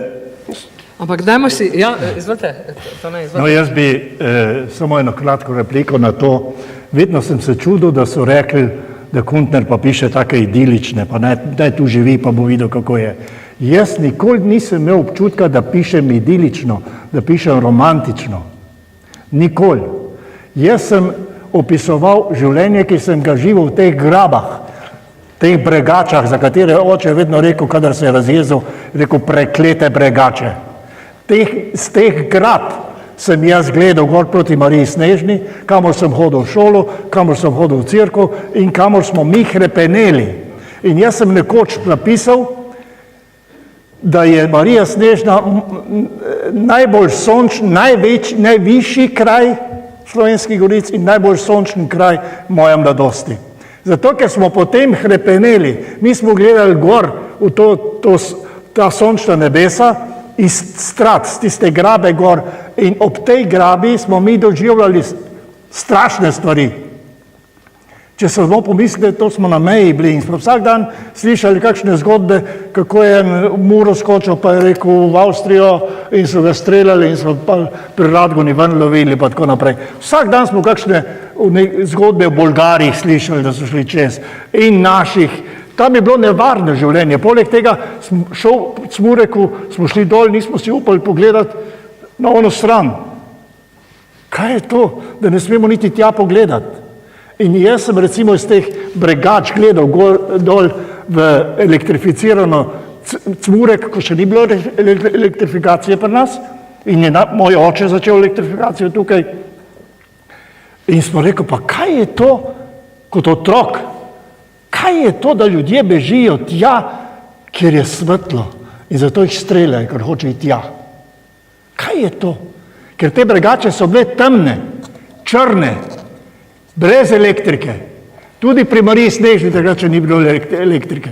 Ampak dajmo si, ja, izvolite. No, jaz bi samo eno kratko repliko na to. Vedno sem se čudil, da so rekli, da Kuntner pa piše take idilične, pa naj tu živi, pa bo videl, kako je. Jaz nikoli nisem imel občutka, da pišem idilično, da pišem romantično. Nikoli. Jaz sem opisoval življenje, ki sem ga živel v teh grabah, teh bregačah, za katere oče vedno rekel, kadar se je razjezil, rekel preklete bregače. Z teh grab sem jaz gledal gor proti Mariji Snežni, kamor sem hodil v šolo, kamor sem hodil v cerkev in kamor smo mi hrepeneli. In jaz sem nekoč napisal, da je Marija Snežna najbolj sončen, najvišji kraj Slovenskih goric in najbolj sončen kraj moje mladosti. Zato, ker smo potem hrepeneli, mi smo gledali gor v ta sončna nebesa iz strat, z tiste grabe gor in ob tej grabi smo mi doživljali strašne stvari. Če se smo pomislili, to smo na meji bili in smo vsak dan slišali kakšne zgodbe, kako je v Muro skočil, pa je rekel v Avstrijo in so ga streljali in so pa pri Radgoni ven lovili pa tako naprej. Vsak dan smo kakšne zgodbe o Bolgarih slišali, da so šli čez in naših. Tam je bilo nevarno življenje. Poleg tega smo šel v Cmureku, smo šli dol, nismo si upali pogledati na ono stran. Kaj je to, da ne smemo niti tja pogledati? In jaz sem recimo iz teh bregač gledal dol v elektrificirano Cmurek, ko še ni bilo elektrifikacije pri nas in je moj oče začel elektrifikacijo tukaj. In smo rekel, pa kaj je to kot otrok? kaj je to, da ljudje bežijo tja, kjer je svetlo in zato jih streljajo, ker hoče iti tja. Kaj je to? Ker te Bregače so bile temne, črne, brez elektrike. Tudi pri Mariji Snežni takrat ni bilo elektrike.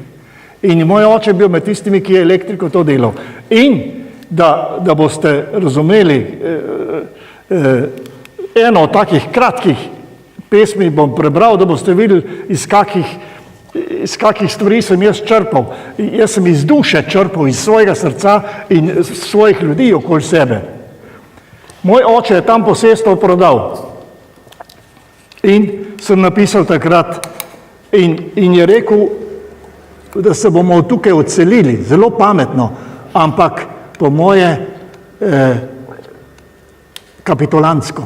In moj oče je bil med tistimi, ki je elektriko to delal. In da boste razumeli, eno od takih kratkih pesmi bom prebral, da boste videli, iz kakih stvari sem jaz črpal. Jaz sem iz duše črpal, iz svojega srca in svojih ljudi okoli sebe. Moj oče je tam posestvo prodal in sem napisal takrat in je rekel, da se bomo tukaj odselili, zelo pametno, ampak po moje kapitulantsko.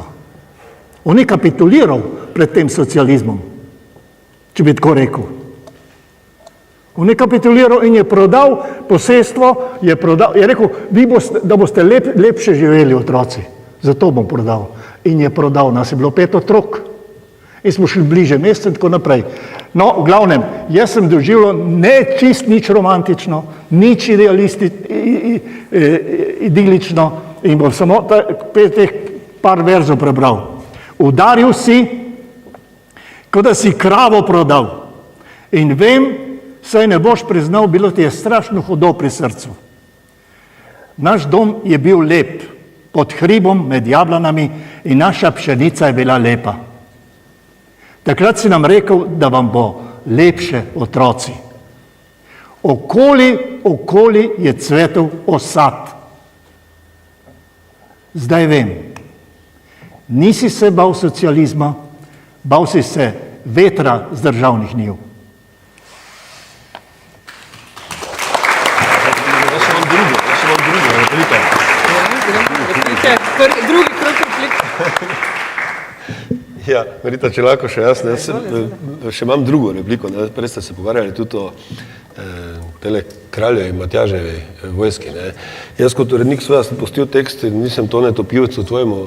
On je kapituliral pred tem socializmom, če bi tako rekel. On je kapituliral in je prodal posestvo, je rekel, da boste lepše živeli otroci, zato bom prodal. In je prodal, nas je bilo 5 otrok. In smo šli bliže mestu in tako naprej. No, v glavnem, jaz sem doživljal ne čist nič romantično, nič idilično in bom samo teh par verzov prebral. Udaril si, kot da si kravo prodal. In vem, saj ne boš priznal, bilo ti je strašno hudo pri srcu. Naš dom je bil lep, pod hribom med jablanami in naša pšenica je bila lepa. Takrat si nam rekel, da vam bo lepše otroci. Okoli je cvetel osad. Zdaj vem, nisi se bal socializma, bal si se vetra z državnih njiv. Drugi krok replik. Ja, Marita, če lahko še jaz, še imam drugo repliko, prej ste se pogovarjali tudi o tele kraljevi Matjaževi vojski. Jaz kot urednik seveda sem pustil tekst in nisem Tonetu Pivcu, tvojemu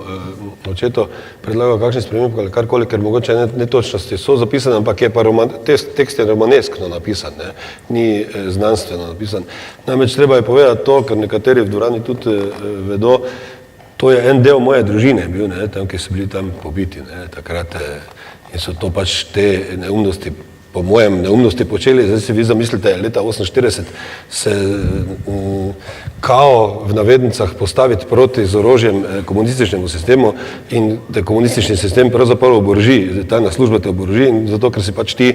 očetu, predlagal kakšen sprememb ali karkoli, ker mogoče netočnosti so zapisane, ampak je pa tekst je romaneskno napisan, ni znanstveno napisan. Namreč treba je povedati to, ker nekateri v dvorani tudi vedo, to je en del moje družine bil, tam, ki so bili tam pobiti, takrat in so to pač te neumnosti, po mojem neumnosti počeli, zdaj si vi zamislite, leta 1948 se kao v navednicah postaviti proti z orožjem komunističnemu sistemu in te komunistični sistem pravzaprav oboroži, tajna služba te oboroži in zato, ker si pač ti,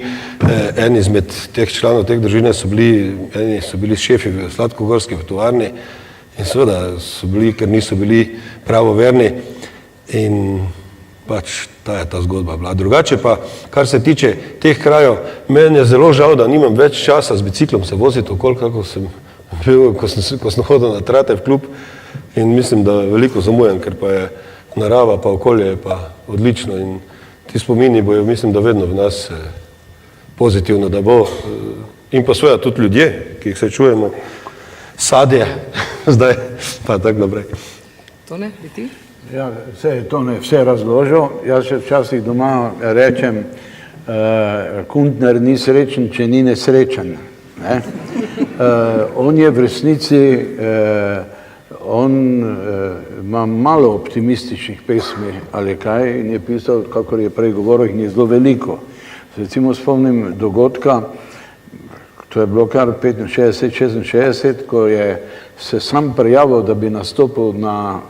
eni izmed teh članov teh družine so bili šefi v Sladkogorski v tovarni, in seveda so bili, ker niso bili pravoverni in pač ta je ta zgodba bila. Drugače pa, kar se tiče teh krajev, meni je zelo žal, da nimam več časa z biciklom se voziti okoli, kako sem bil, ko sem hodil na Trate v klub in mislim, da veliko zamujam, ker pa je narava pa okolje pa odlično in ti spomini bojo, mislim, da vedno v nas pozitivno, da bo in pa seveda tudi ljudje, ki jih se čujemo, sadje, zdaj pa tako naprej. Tone, bi ti? Ja, Tone je vse razložil. Jaz še včasih doma rečem, Kuntner ni srečen, če ni nesrečen. On je v resnici, on ima malo optimističnih pesmi ali kaj in je pisal, kakor je prej govoril, in je zelo veliko. Recimo spomnim dogodka, to je bilo kar 65-66, ko je se sam prijavil, da bi nastopil na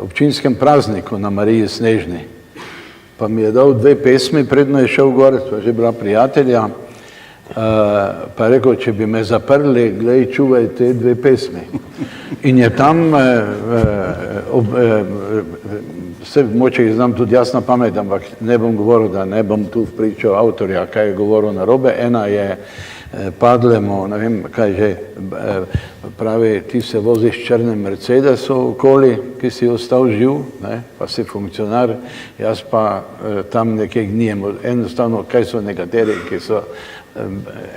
občinskem prazniku na Mariji Snežni. Pa mi je dal 2 pesmi, predno je šel gor, to je že bila prijatelja, pa je rekel, če bi me zaprli, glej, čuvaj te 2 pesmi. In je tam, vse moče jih znam tudi jaz na pamet, ampak ne bom govoril, da ne bom tu vpričal avtorja, kaj je govoril narobe. Ena je Padlemo, ne vem, kaj že pravi, ti se voziš črnem Mercedesu okoli, ki si ostal živ, pa si funkcionar, jaz pa tam nekaj gnijem. Enostavno, kaj so nekateri, ki so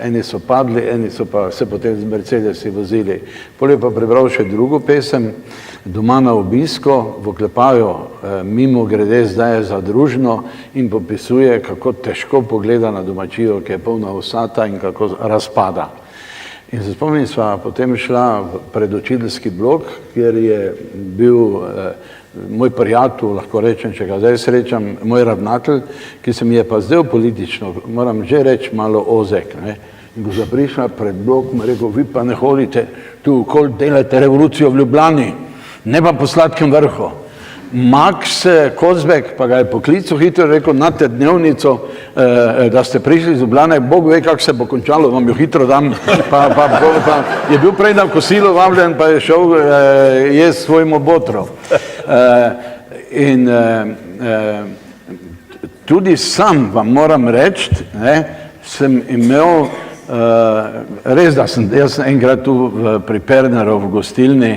eni so padli, eni so pa se potem z Mercedesi vozili. Potem pa prebral še drugo pesem, Doma na obisko, v oklepaju mimo grede zdaj je zadružno in popisuje, kako težko pogleda na domačijo, ki je polna vsata in kako razpada. In se spomnim, sva potem šla pred učiteljski blok, kjer je bil moj prijatelj, lahko rečem, če ga zdaj srečam, moj ravnatelj, ki se mi je pa zdaj politično, moram že reči, malo ozek. Ne? In ko sem prišla pred blok, mi je rekel, vi pa ne hodite tu, okoli delate revolucijo v Ljubljani, ne pa po Sladkem Vrhu. Max Kozbek pa ga je poklical hitro, rekel, imate dnevnico, da ste prišli iz Ljubljane, Bog ve, kako se bo končalo, vam jo hitro dam. Pa je bil prej na kosilo vabljen, pa je šel jesti svojemu botru. In tudi sam vam moram reči, sem imel, res da jaz sem enkrat tu pri Pernerov v gostilni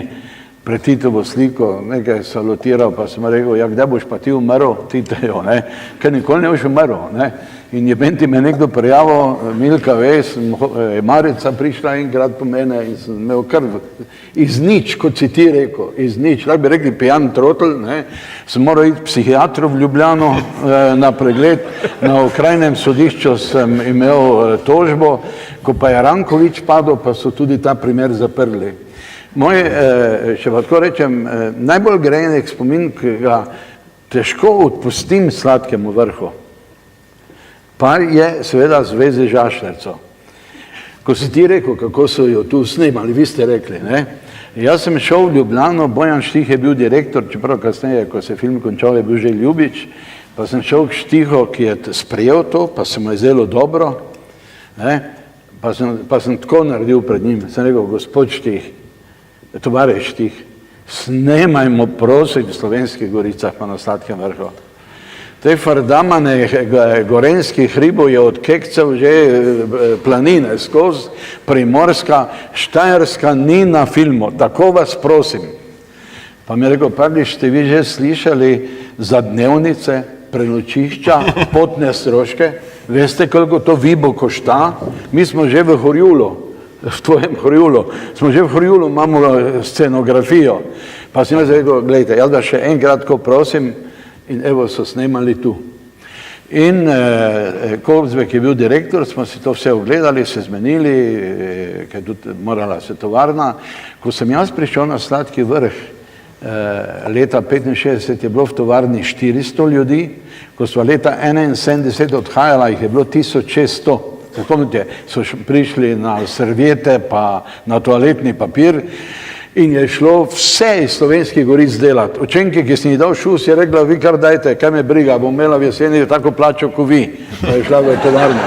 pred Titovo sliko nekaj salutiral, pa sem rekel, ja, kdaj boš pa ti umrl, Titejo, ne, ker nikoli ne boš umrl, ne. In je menti me nekdo prijavil, Milka Ves, je Marica prišla enkrat po mene in sem imel kar iz nič, kot si ti rekel, iz nič, lahko bi rekli pijan trotl, ne, sem moral iti psihiatru v Ljubljano na pregled, na okrajnem sodišču sem imel tožbo, ko pa je Ranković padel, pa so tudi ta primer zaprli. Moj, če pa tako rečem, najbolj grenek spomin, ki ga težko odpustim Sladkemu Vrhu, pa je seveda Zveze Žašnerco. Ko si ti rekel, kako so jo tu snemali, vi ste rekli, ne? Jaz sem šel v Ljubljano, Bojan Štih je bil direktor, čeprav kasneje, ko se je film končal, je bil že Ljubič, pa sem šel k Štihu, ki je sprejel to, pa se mu je zelo dobro, ne? Pa sem tako naredil pred njim, sem rekel, gospod Štih, tovariš Štih, snemajmo prosim v Slovenskih Goricah pa na Sladkem Vrhu. Te fardamane gorenskih hribov je od Kekcev že planine skozi, Primorska, Štajerska ni na filmu, tako vas prosim. Pa mi je rekel, Parli, ste vi že slišali za dnevnice, prenočišča, potne stroške, veste, koliko to Vibo košta? Mi smo že v Horjulu, v tvojem Horjulu, smo že v Horjulu, imamo scenografijo. Pa sem jaz rekel, gledajte, jaz da še enkrat ko prosim, in evo so snemali tu. In Kozbek je bil direktor, smo si to vse ogledali, se zmenili, ker je tudi morala se tovarna. Ko sem jaz prišel na Sladki Vrh, leta 65 je bilo v tovarni 400 ljudi, ko smo leta 71 odhajala, jih je bilo 1600. Spomnite, so prišli na serviete pa na toaletni papir in je šlo vse iz Slovenskih Goric delati. Učenke, ki sem jih dal šus, je rekla, vi kar dajte, kaj me briga, bom imela v jeseni tako plačo, kot vi, da je šla v tovarno.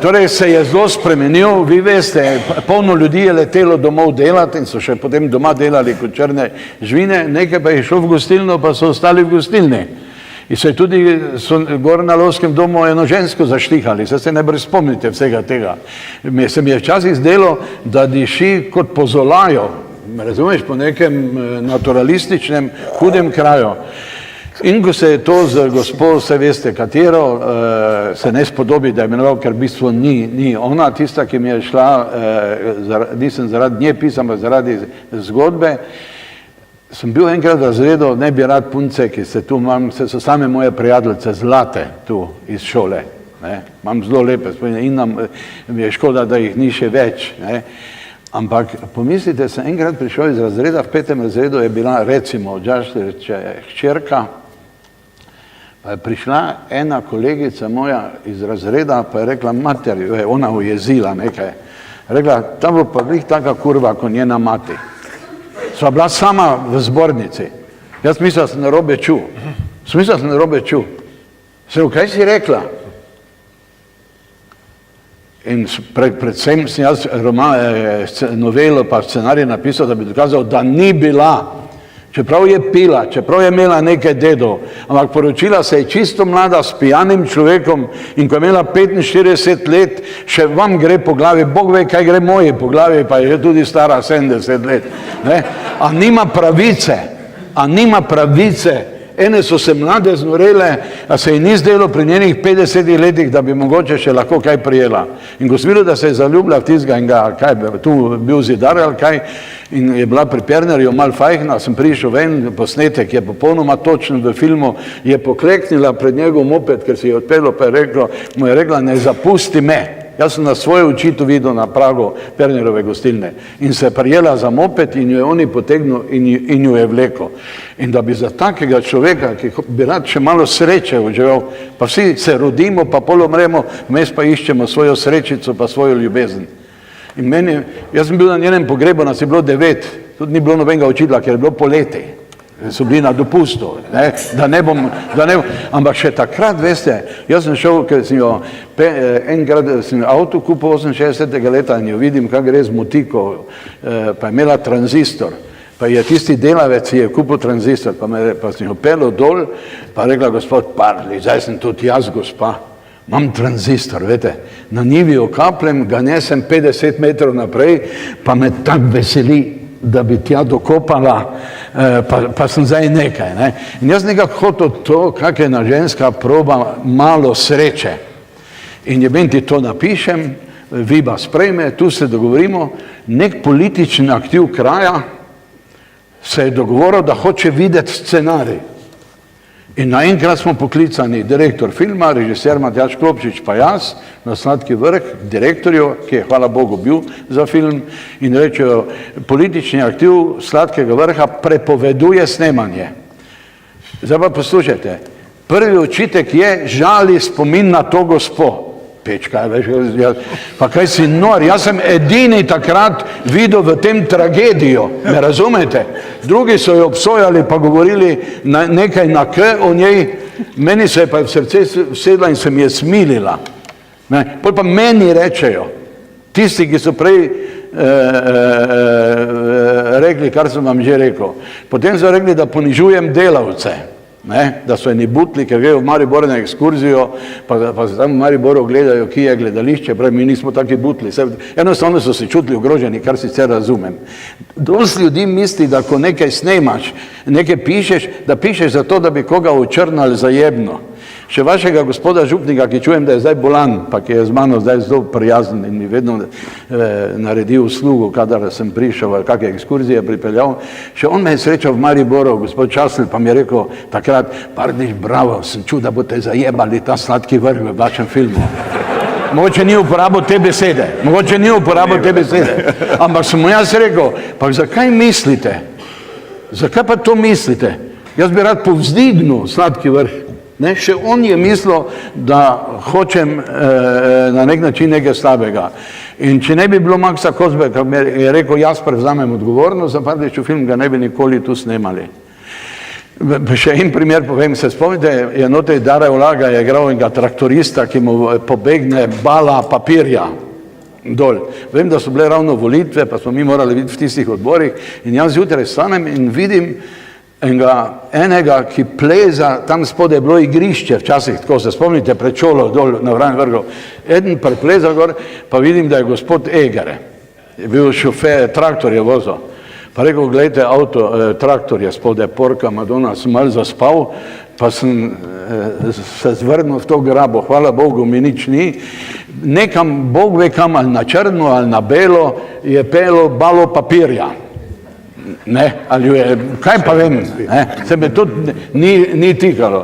Torej se je zelo spremenil, vi veste, polno ljudi je letelo domov delati in so še potem doma delali kot črne žvine, nekaj pa je šlo v gostilno, pa so ostali v gostilni. In so tudi gor na Lovskem domu eno žensko zaštihali, se ne brez spomnite vsega tega. Se mi je včasih zdelo, da diši kot po Zolaju, razumeš, po nekem naturalističnem, hudem kraju. In ko se je to z gospod, vse veste katero, se ne spodobi, da je imenoval, ker v bistvu ni ona tista, ki mi je šla, nisem zaradi nje pisal, ampak zaradi zgodbe. Sem bil enkrat v razredu, ne bi rad punce, ki se tu imam, se so same moje prijateljice zlate tu iz šole. Ne? Imam zelo lepe spomine in mi je škoda, da jih ni še več. Ne? Ampak pomislite, sem enkrat prišel iz razreda, v 5. razredu je bila recimo Žašnerčeva hčerka, pa je prišla ena kolegica moja iz razreda, pa je rekla, mater, ona ujezila nekaj, rekla, ta bo pa glih taka kurva, kot njena mati. Sva bila sama v zbornici. Jaz mislila, da sem narobe čul. Sem, kaj si rekla? In predvsem sem jaz novelo pa scenarij napisal, da bi dokazal, da ni bila. Čeprav je pila, čeprav je imela nekaj dedov, ampak poročila se je čisto mlada s pijanim človekom in ko je imela 45 let, še vam gre po glavi, Bog ve, kaj gre moji po glavi, pa je tudi stara 70 let. Ne? A nima pravice Ene so se mlade znorele, a se ji ni zdelo pri njenih 50 letih, da bi mogoče še lahko kaj prijela. In ko sem videl, da se je zaljubila v tistega in ga, kaj bi tu bil zidar ali kaj, in je bila pri Pernerju mal fajhna, sem prišel ven, posnetek je popolnoma točen v filmu, je pokleknila pred njegov moped, ker si je odpeljal, pa mu je rekla, ne zapusti me. Jaz sem na svoje oči to videl na pragu Pernerove gostilne in se je prijela za moped in jo je oni potegnil in jo je vlekel. In da bi za takega človeka, ki bi rad še malo sreče užival, pa vsi se rodimo, pa pol umremo, vmes pa iščemo svojo srečico, pa svojo ljubezen. In jaz sem bil na njenem pogrebu, nas je bilo 9, tudi ni bilo nobenega učitla, ker je bilo poleti. So bili na dopustu, da ne bom, ampak še takrat, veste, jaz sem šel, ker sem jo, enkrat sem avto kupil 68. leta in jo vidim, kako gre z motiko, pa je imela tranzistor, pa je tisti delavec, ki je kupil tranzistor, pa sem jo pelil dol, pa rekla, gospod Parli, zdaj sem tudi jaz, gospa, imam tranzistor, veste, na njivi okapljem, ga nesem 50 metrov naprej, pa me tak veseli, da bi tja dokopala, pa sem zdaj nekaj. Ne? In jaz nekako hotel to, kak ena ženska proba malo sreče. In je meni ti to napišem, Viba sprejme, tu se dogovorimo, nek politični aktiv kraja se je dogovoril, da hoče videti scenarij. In naenkrat smo poklicani direktor filma, režiser Matjaž Klopčič pa jaz, na Sladki vrh, direktorju, ki je hvala Bogu bil za film, in rečejo, politični aktiv Sladkega vrha prepoveduje snemanje. Zdaj pa poslušajte, prvi očitek je, žali spomin na to gospo. Pečka, veš, pa kaj si nor, jaz sem edini takrat videl v tem tragedijo, me razumete? Drugi so jo obsojali, pa govorili nekaj na k o njej, meni se je pa v srce sedla in se mi je smilila. Pol pa meni rečejo, tisti, ki so prej rekli, kar sem vam že rekel, potem so rekli, da ponižujem delavce. Da so eni butli, ker grejo v Maribor na ekskurzijo, pa se tam v Mariboru gledajo, ki je gledališče, pravi, mi nismo taki butli. Enostavno so se čutili ogroženi, kar sicer razumem. Dosti ljudi misli, da ko nekaj snemaš, nekaj pišeš, da pišeš zato, da bi koga očrnali zajebno. Še vašega gospoda župnika, ki čujem, da je zdaj bolan, pa ki je z mano zdaj zelo prijazen in mi vedno naredil uslugo, kadar sem prišel ali kakve ekskurzije pripeljal, še on me je srečal v Mariboru, gospod Časl, pa mi je rekel takrat, Pardiš, bravo, sem čul, da boste zajebali ta Sladki vrh v vašem filmu. Mogoče ni uporabil te besede, ampak sem mu jaz rekel, pa zakaj mislite? Zakaj pa to mislite? Jaz bi rad povzdignil Sladki vrh. Še on je mislil, da hočem na nek način nekaj slabega. In če ne bi bilo Maksa Kozbe, ki je rekel, jaz prevzamem odgovornost, za Pardičev film ga ne bi nikoli tu snemali. Še en primer povem, se spomnite, je notej Dare Ulaga je igral enega traktorista, ki mu pobegne bala papirja dol. Vem, da so bile ravno volitve, pa smo mi morali biti v tistih odborih in jaz zjutraj stanem in vidim enega, ki pleza, tam spodaj je bilo igrišče, včasih tako se spomnite, pred šolo dol na Vranje vrhu, eden prepleza gor, pa vidim, da je gospod Eger, je bil šofer, traktor je vozil, pa rekel, gledajte, traktor je spodaj porka, Madonna, sem malo zaspal, pa sem se zvrnil v to grabo, hvala Bogu, mi nič ni, nekam, Bog ve kam, ali na črno, ali na belo, je pelo balo papirja. Ali je, kaj pa vem, se me tudi ni tikalo.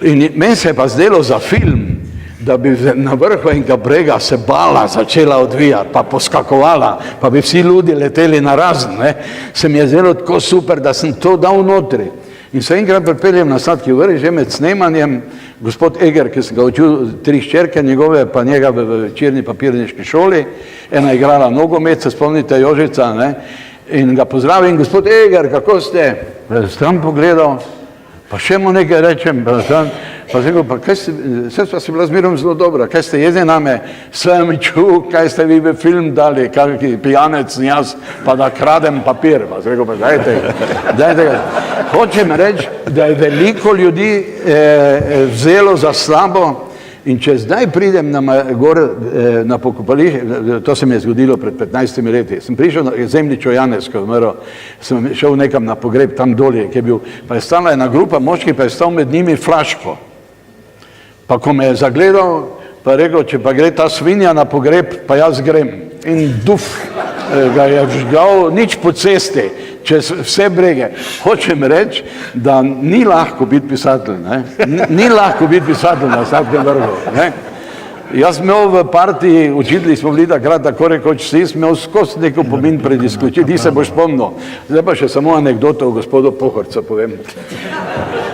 In meni se je pa zdelo za film, da bi na vrhu enega brega se bala začela odvijati, pa poskakovala, pa bi vsi ljudi leteli na razen, se mi je zdelo tako super, da sem to dal notri. In se enkrat pripeljem na Sladki vrh, že med snemanjem, gospod Eger, ki sem ga učil 3 hčerke njegove, pa njega v večerni papirniški šoli, ena igrala nogomet, se spomnite Jožica, in ga pozdravim, gospod Eger, kako ste? Stran pogledal, pa še mu nekaj rečem, pa sem rekel, pa kaj ste, vse pa si bila zmerom zelo dobra, kaj ste jezni name, sem čul, kaj ste vi v film dali, kakvi pijanec jaz, pa da kradem papir, pa sem rekel, pa dajte ga. Hočem reči, da je veliko ljudi vzelo za slabo In če zdaj pridem na pokopališče, to se mi je zgodilo pred 15 leti, sem prišel na Zemljičo Janez, ko je umrl, sem šel nekam na pogreb, tam dolje, ki je bil, pa je stala ena grupa moških, pa je stal med njimi flaško. Pa ko me je zagledal, pa je rekel, če pa gre ta svinja na pogreb, pa jaz grem. In duf ga je vžgal, nič po cesti, čez vse brege. Hočem reči, da ni lahko biti pisatelj, ne? Ni lahko biti pisatelj na Sladkem Vrhu, ne? Jaz imel v partiji, učitelji smo bili takrat tako rekoč vsi, imel skozi neko pomin pred izključitvijo, ti se boš spomnil. Zdaj pa še samo anekdoto o gospodu Pohorca povem.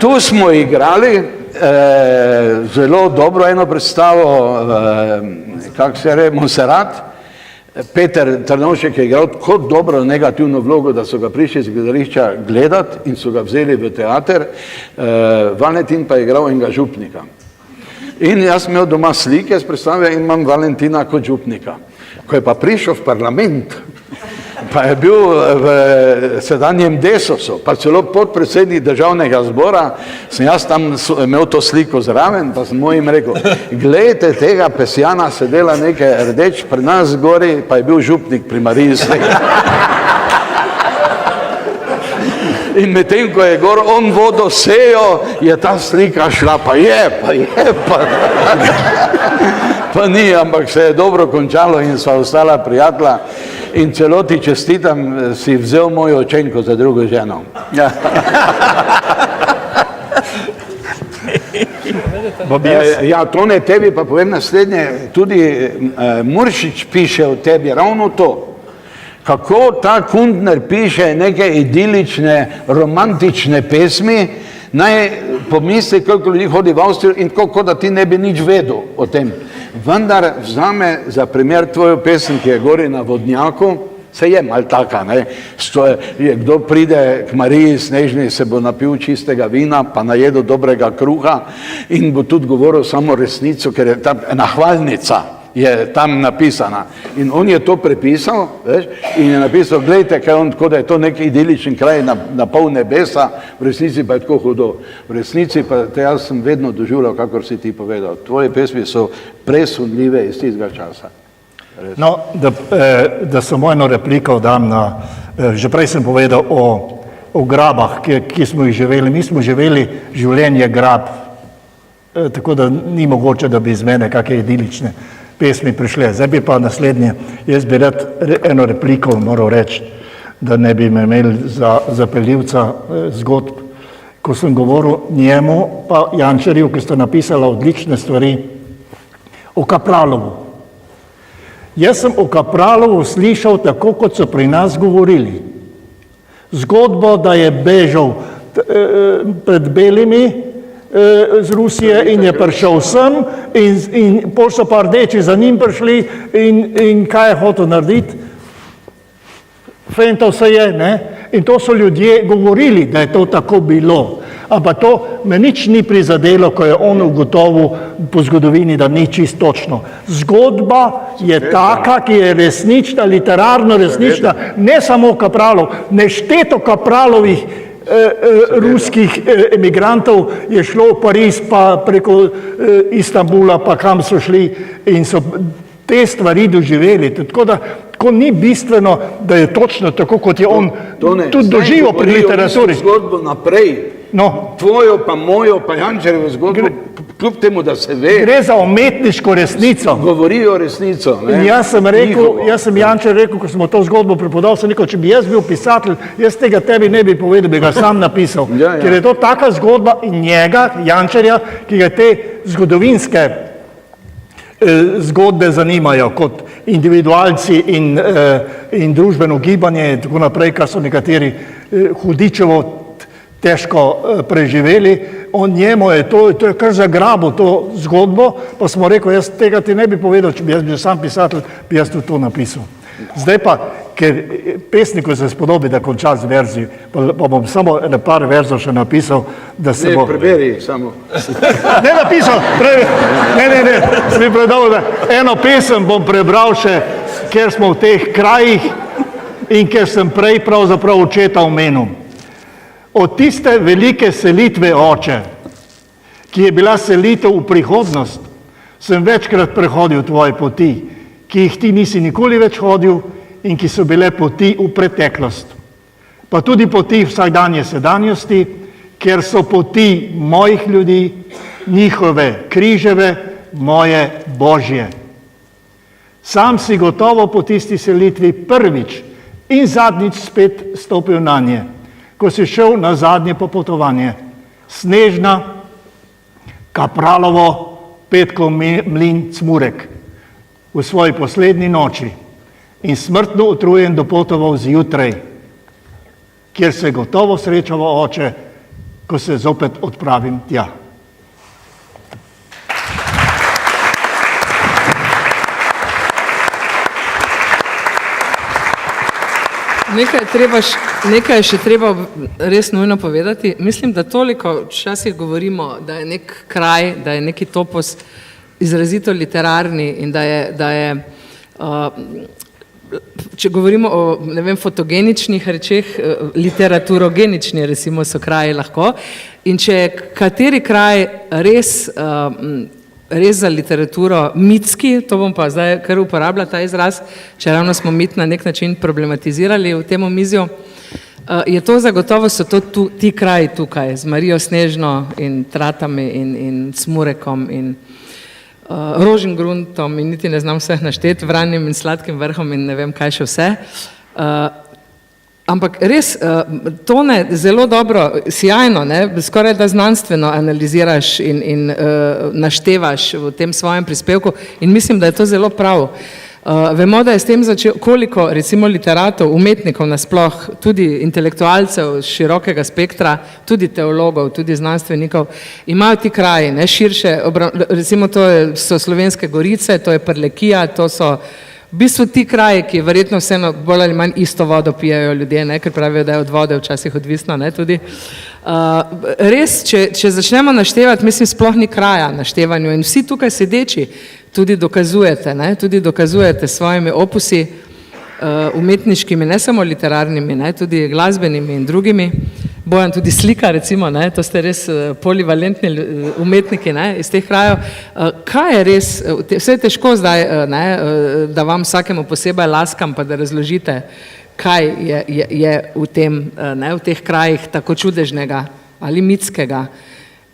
Tu smo igrali zelo dobro eno predstavo, kako se reče, Monserrat. Peter Trnovšek je igral kot dobro negativno vlogo, da so ga prišli z gledališča gledati in so ga vzeli v teater. Valentin pa je igral enega župnika. In jaz sem imel doma slike z predstave in imam Valentina kot župnika. Ko je pa prišel v parlament, pa je bil v sedanjem Desosu, pa celo podpredsednik državnega zbora, sem jaz tam imel to sliko zraven, pa sem mojim rekel, glejte tega pesjana, se dela nekaj rdeč, pri nas gori, pa je bil župnik pri Mariji Snežni. In medtem, ko je gor on vodo sejo, je ta slika šla, pa ni, ampak se je dobro končalo in sva ostala prijatelja. In celo ti čestitam, si vzel mojo očenko za drugo ženo. Ja, Tone, tebi pa povem naslednje, tudi Muršič piše o tebi ravno to. Kako ta Kundner piše neke idilične, romantične pesmi, naj pomisli, koliko ljudi hodi v Avstrijo in kako da ti ne bi nič vedel o tem. Vendar vzame za primer tvojo pesem, ki je gori na vodnjaku, se je mal taka, ne? Kdo pride k Mariji Snežni, se bo napil čistega vina, pa najedel dobrega kruha in bo tudi govoril samo resnico, ker je ta ena hvalnica je tam napisana. In on je to prepisal, veš, in je napisal, gledajte, kaj on, tako da je to nek idiličen kraj na pol nebesa, v resnici pa je tako hudo. V resnici pa te jaz sem vedno doživljal, kakor si ti povedal. Tvoje pesmi so presudljive iz tistega časa. No, da samo eno repliko dam na, že prej sem povedal o grabah, ki smo jih živeli. Mi smo živeli življenje grab, tako da ni mogoče, da bi iz mene kakšne idilične pesmi prišle. Zdaj bi pa naslednje, jaz bi rad eno repliko moral reči, da ne bi me imeli za zapeljivca zgodb. Ko sem govoril njemu, pa Jančarju, ki sta napisala odlične stvari, o Kapralovu. Jaz sem o Kapralovu slišal tako, kot so pri nas govorili. Zgodbo, da je bežal pred belimi z Rusije in je prišel sem in pol so pa rdeči za njim prišli in kaj je hotel narediti? Fental se je, ne? In to so ljudje govorili, da je to tako bilo. Ampak to me nič ni prizadelo, ko je on ugotovil po zgodovini, da ni čist točno. Zgodba je taka, ki je resnična, literarno resnična, ne samo Kapralov, nešteto Kapralovih ruskih emigrantov je šlo v Pariz, pa preko Istanbula, pa kam so šli in so te stvari doživeli. Tako da tako ni bistveno, da je točno tako, kot je on tudi doživel pri literaturi. Zgodbo naprej, no, tvojo pa mojo pa Jančarjevo zgodbo, kljub temu, da se ve. Gre za umetniško resnico. Govorijo resnico. Ne? In jaz sem Jančar rekel, ko smo to zgodbo prepodal, sem rekel, če bi jaz bil pisatelj, jaz tega tebi ne bi povedal, bi ga sam napisal. Ja. Ker je to taka zgodba in njega, Jančarja, ki ga te zgodovinske zgodbe zanimajo kot individualci in družbeno gibanje in tako naprej, kar so nekateri hudičevo težko preživeli. On njemu je to je kar zagrabil to zgodbo, pa smo rekel, jaz tega ti ne bi povedal, če bi jaz bil sam pisatelj, bi jaz tudi to napisal. Zdaj pa, ker pesniku se spodobi, da konča z verzijo, pa bom samo par verzov še napisal, da se bo... Ne, preberi samo. Ne napisal, ne, sem mi predal, da eno pesem bom prebral še, ker smo v teh krajih in ker sem prej pravzaprav očeta omenil. Od tiste velike selitve oče, ki je bila selitev v prihodnost, Sem večkrat prehodil tvoje poti, ki jih ti nisi nikoli več hodil in ki so bile poti v preteklost. Pa tudi poti vsakdanje sedanjosti, ker so poti mojih ljudi, njihove križeve, moje Božje. Sam si gotovo po tisti selitvi prvič in zadnjič spet stopil na nje, ko si šel na zadnje popotovanje. Snežna, Kapralovo, Petkov mlin, Cmurek v svoji poslednji noči in smrtno utrujen dopotoval zjutraj, kjer se gotovo srečava oče, ko se zopet odpravim tja. Nekaj je še treba res nujno povedati. Mislim, da toliko včasih govorimo, da je nek kraj, da je neki topos izrazito literarni in da je če govorimo o, ne vem, fotogeničnih rečeh, literaturogenični, recimo, so kraji lahko. In če je kateri kraj res za literaturo mitski, to bom pa zdaj kar uporabljala ta izraz, če ravno smo mit na nek način problematizirali v tem omizju, je to zagotovo, so to ti kraji tukaj, z Marijo Snežno in Tratami in Cmurekom in Rožengruntom in niti ne znam vseh našteti, Vranjem in Sladkim vrhom in ne vem kaj še vse. Ampak res, Tone zelo dobro, sjajno, skoraj da znanstveno analiziraš in naštevaš v tem svojem prispevku in mislim, da je to zelo prav. Vemo, da je s tem začel, koliko recimo literatov, umetnikov nasploh, tudi intelektualcev širokega spektra, tudi teologov, tudi znanstvenikov, imajo ti kraji, širše, recimo to so Slovenske Gorice, to je Prlekija, to so v bistvu ti kraji, ki verjetno vseeno bolj ali manj isto vodo pijajo ljudje, ker pravijo, da je od vode včasih odvisno, tudi. Res, če začnemo naštevati, mislim, sploh ni kraja naštevanju in vsi tukaj sedeči tudi dokazujete s svojimi opusi umetniškimi, ne samo literarnimi, tudi glasbenimi in drugimi. Bojan tudi slika, recimo, to ste res polivalentni umetniki iz teh krajev. Kaj je res, vse je težko zdaj, da vam vsakemu posebej laskam, pa da razložite, kaj je v teh krajih tako čudežnega ali mitskega,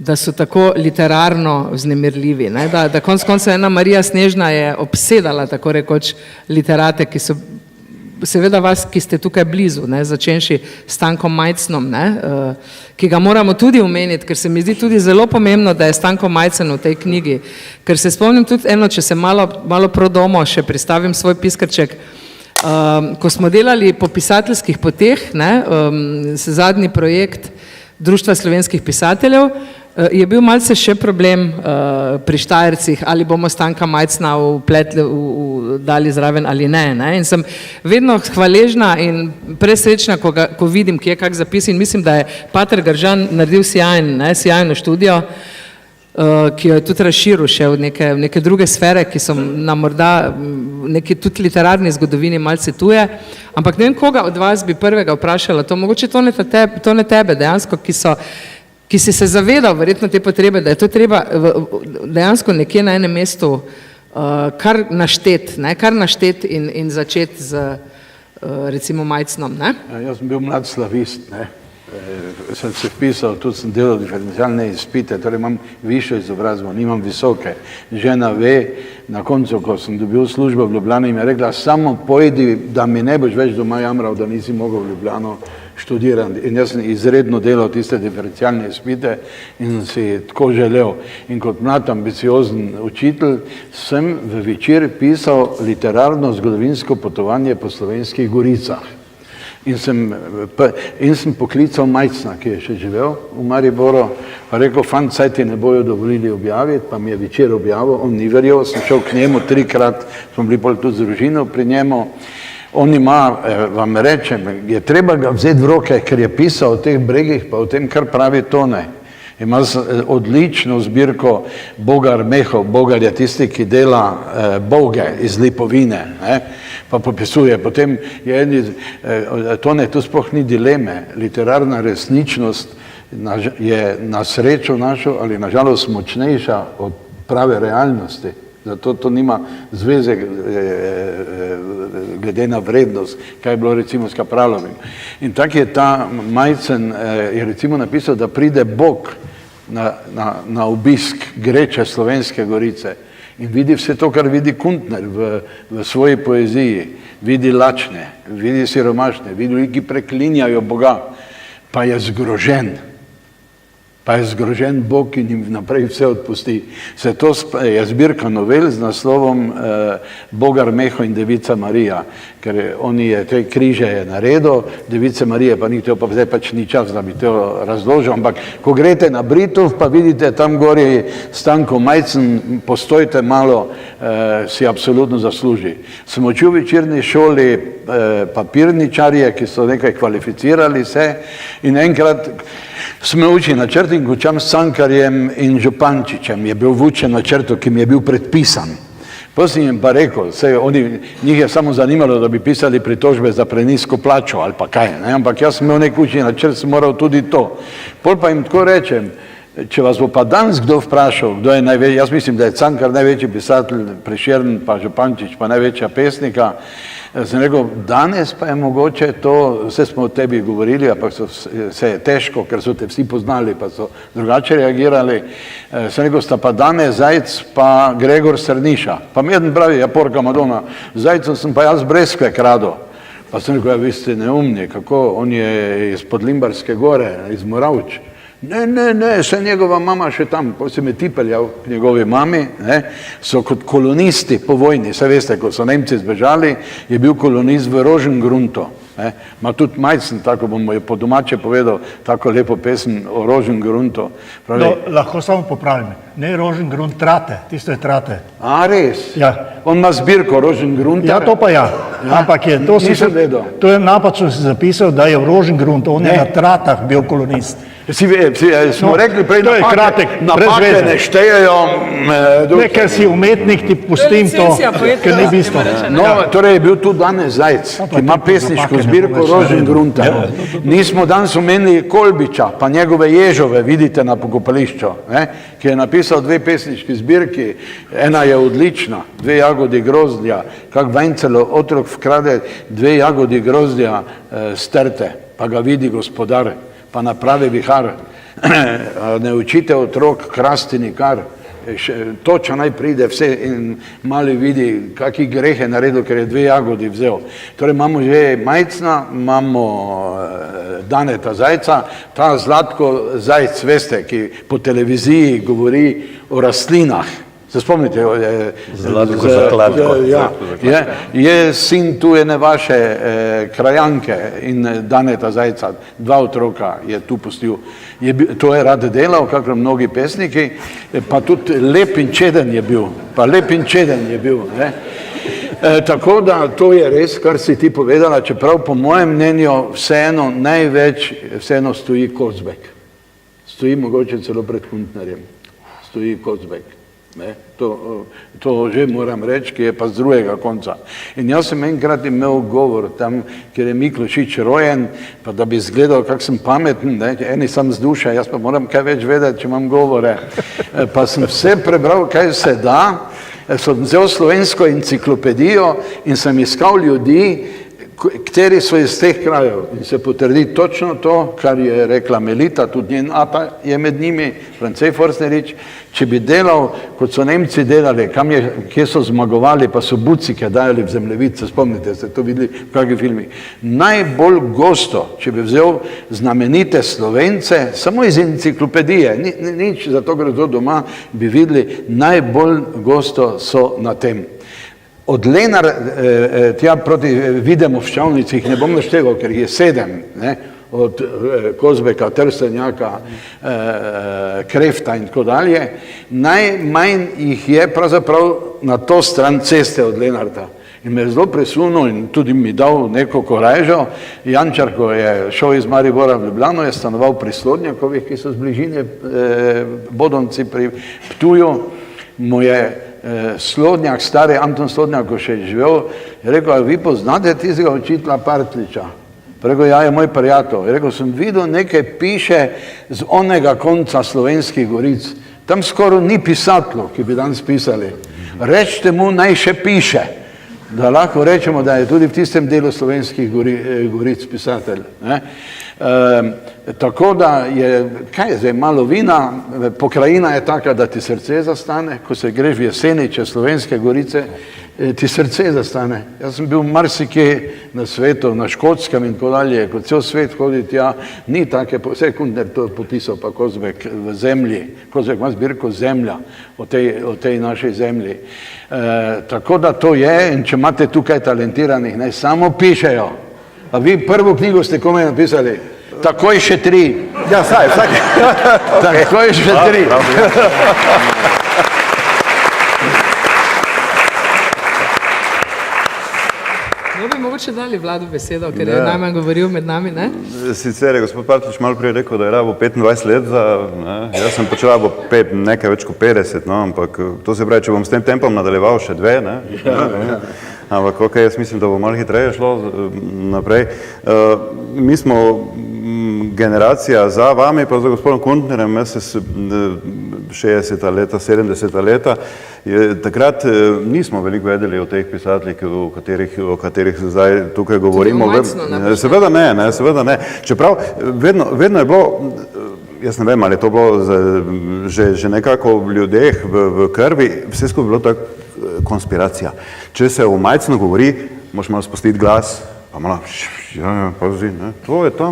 da so tako literarno vznemirljivi. Da konec koncev ena Marija Snežna je obsedala tako rekoč literate, ki so seveda vas, ki ste tukaj blizu, začenši s Stankom Majcnom, ki ga moramo tudi omeniti, ker se mi zdi tudi zelo pomembno, da je Stanko Majcen v tej knjigi, ker se spomnim tudi eno, če se malo pro domo še pristavim svoj piskrček, ko smo delali po pisateljskih poteh, zadnji projekt Društva slovenskih pisateljev, je bil malce še problem pri Štajercih, ali bomo Stanka Majcna dali zraven ali ne. In sem vedno hvaležna in presrečna, ko vidim, kje je kak zapis in mislim, da je Pater Gržan naredil sjajno študijo, ki jo je tudi razširil še v neke druge sfere, ki so nam morda neki tudi literarni zgodovini malce tuje, ampak ne vem, koga od vas bi prvega vprašala to, mogoče to ne tebe dejansko, ki si se zavedal verjetno te potrebe, da je to treba dejansko nekje na enem mestu kar našteti in začeti z recimo Majcnom. Jaz sem bil mlad slavist, sem se vpisal, tudi sem delal diferencialne izpite, torej imam višjo izobrazbo, nimam visoke. Žena ve, na koncu, ko sem dobil službo v Ljubljani, mi je rekla, samo pojdi, da mi ne boš več doma jamral, da nisi mogel v Ljubljano študirati. In jaz sem izredno delal tiste diferencialne izpite in si tako želel. In kot mlad ambiciozen učitelj sem v večer pisal literarno zgodovinsko potovanje po Slovenskih Goricah. In sem poklical Majcna, ki je še živel v Mariboru, pa rekel, fant, saj ti ne bojo dovolili objaviti, pa mi je večer objavil, on ni verjel, sem šel k njemu 3-krat, smo bili pol tudi z družino pri njemu. On ima, vam rečem, je treba ga vzeti v roke, ker je pisal o teh bregih, pa o tem, kar pravi Tone. Ima odlično zbirko Bogar Mehov. Bogar je tisti, ki dela boge iz lipovine, pa popisuje. Potem Tone, tu sploh ni dileme. Literarna resničnost je na srečo našo ali na žalost močnejša od prave realnosti. Zato to nima zveze glede na vrednost, kaj je bilo recimo s Kapralovim. In tak je ta Majcen je recimo napisal, da pride Bog na obisk Greče Slovenske Gorice in vidi vse to, kar vidi Kuntner v svoji poeziji. Vidi lačne, vidi siromašne, vidi ljudi, ki preklinjajo Boga, pa je zgrožen. Pa je zgrožen Bog in jim naprej vse odpusti. Se to je zbirka novel z naslovom Bogar Meho in Devica Marija, ker on je te križe je naredil, Device Marije pa ni to, pa zdaj pač ni čas, da bi to razložil, ampak ko greste na Britov, pa vidite tam gori Stanko Majcen, postojte malo, si absolutno zasluži. Sem učil v večerni šoli papirničarje, ki so nekaj kvalificirali se in enkrat smo učili načrt in končam s Cankarjem in Župančičem, je bil vučen načrto, ki mi je bil predpisan. Potem jim pa rekel, njih je samo zanimalo, da bi pisali pritožbe za prenisko plačo ali pa kaj, ne? Ampak jaz sem imel nek učni načrt, sem moral tudi to. Pol pa jim tako rečem, če vas bo pa danes kdo vprašal, kdo je največji, jaz mislim, da je Cankar največji pisatelj, Prešern pa Župančič pa največja pesnika, sem rekel, danes pa je mogoče to, vse smo o tebi govorili, ampak se je težko, ker so te vsi poznali, pa so drugače reagirali. Sem rekel, sta pa Dane Zajc pa Gregor Strniša. Pa mi jeden pravi, ja porka Madonna, Zajcem sem pa jaz breskve krado. Pa sem rekel, ja vi ste neumni, kako, on je iz Podlimbarske gore, iz Moravč. Ne, se njegova mama še tam, ko se me tipeljal k njegovi mami, ne, so kot kolonisti po vojni, se veste, ko so Nemci zbežali, je bil kolonist v Rožengruntu. Ma tudi Majcen, tako bom po domače povedal, tako lepo pesem o Rožengruntu. No, lahko samo popravim, ne Rožengrunt, Trate, tisto je Trate. A, res? Ja. On ima zbirko Rožengrunta? Ja, to pa ja. Ampak nisem vedel. To je napačno si zapisal, da je v Rožengruntu, on je na Tratah bil kolonist. Smo rekli prej, napake ne štejejo. Ne, ker si umetnik, ti pustim to, ker ni bistvo. No, torej je bil tu Dane Zajc, ki ima pesniško zbirko Rožengrunta. Nismo danes omenili Kolbiča, pa njegove Ježove, vidite na pokopališču, ki je napisal 2 pesniški zbirki. Ena je odlična, 2 jagodi grozdja, kak Vajncelo otrok vkrade 2 jagodi grozdja strte, pa ga vidi gospodar, pa napravi vihar, ne učite otrok krasti nikar, toča naj pride vse in mali vidi, kakih greh je naredil, ker je 2 jagodi vzel. Torej imamo že Majcna, imamo Daneta Zajca, ta Zlatko Zajc, veste, ki po televiziji govori o rastlinah. Se spomnite? Zlatko Zakladko. Je sin tu ene vaše krajanke in Daneta Zajca, 2 otroka je tu pustil. To je rad delal, kakor mnogi pesniki, pa tudi lep in čeden je bil. Tako da to je res, kar si ti povedala, čeprav po mojem mnenju vseeno stoji Kozbek. Stoji mogoče celo pred Kuntnerjem. Stoji Kozbek. To že moram reči, ki je pa z drugega konca. In jaz sem enkrat imel govor tam, kjer je Miklošič rojen, pa da bi izgledal, kak sem pameten, eni sam z duše, jaz pa moram kaj več vedeti, če imam govore. Pa sem vse prebral, kaj se da, sem vzel slovensko enciklopedijo in sem iskal ljudi, kateri so iz teh krajev. In se potrdi točno to, kar je rekla Melita, tudi njen ata je med njimi, Francej Forstnerič, če bi delal, kot so Nemci delali, kje so zmagovali, pa so bucike dajali v zemljevid, se spomnite, ste to videli v kakih filmih. Najbolj gosto, če bi vzel znamenite Slovence, samo iz enciklopedije, nič za to, ker je to doma, bi videli, najbolj gosto so na tem. Od Lenar tja proti Videmovščavnici jih ne bom našteval, ker jih je 7, od Kozbeka, Trstenjaka, Krefta in tako dalje. Najmanj jih je pravzaprav na to stran ceste od Lenarta. In me je zelo presunil in tudi mi dal neko korajžo. Jančar, ko je šel iz Maribora v Ljubljano, je stanoval pri Slodnjakovih, ki so z bližine Bodonci pri Ptuju. Mu je Slodnjak, stari Anton Slodnjak, ko še je živel, je rekel, a vi poznate tistega učitelja Partliča? Rekel, ja, je moj prijatelj. Rekel, sem videl, nekaj piše z onega konca Slovenskih goric. Tam skoraj ni pisatlo, ki bi danes pisali. Rečite mu, naj še piše, da lahko rečemo, da je tudi v tistem delu slovenskih goric pisatelj. Tako da je, kaj je zdaj, malo vina, pokrajina je taka, da ti srce zastane, ko se greš v jeseni čez Slovenske gorice, ti srce zastane. Jaz sem bil marsikje na svetu, na Škotskem in tako dalje, ko cel svet hodi tja, ni take, vse Kuntner to popisal, pa Kozbek v zemlji, Kozbek ima zbirko Zemlja o tej našej zemlji. Tako da to je, in če imate tukaj talentiranih, naj samo pišejo. A vi prvo knjigo ste komaj napisali? Takoj še 3. Ja, vsak. Takoj še 3. No bi mogoče dali Vladu besedo, ker je najmanj govoril med nami, ne? Sicer je gospod Partljič malo prej rekel, da je rabo 25 let za, jaz sem pač rabo nekaj več kot 50, no, ampak to se pravi, če bom s tem tempom nadaljeval še 2, ne? Ampak ok, jaz mislim, da bo malo hitreje šlo naprej. Mi smo generacija za vami, pa za gospodom Kuntnerjem, jaz se 60. leta, 70. leta, takrat nismo veliko vedeli o teh pisateljih, o katerih zdaj tukaj govorimo. Seveda ne. Čeprav vedno je bilo, jaz ne vem, ali je to bilo že nekako v ljudeh, v krvi, vse skupaj bilo tako konspiracija. Če se o Majcnu govori, moraš malo spustiti glas, pa malo, pazi, to je to,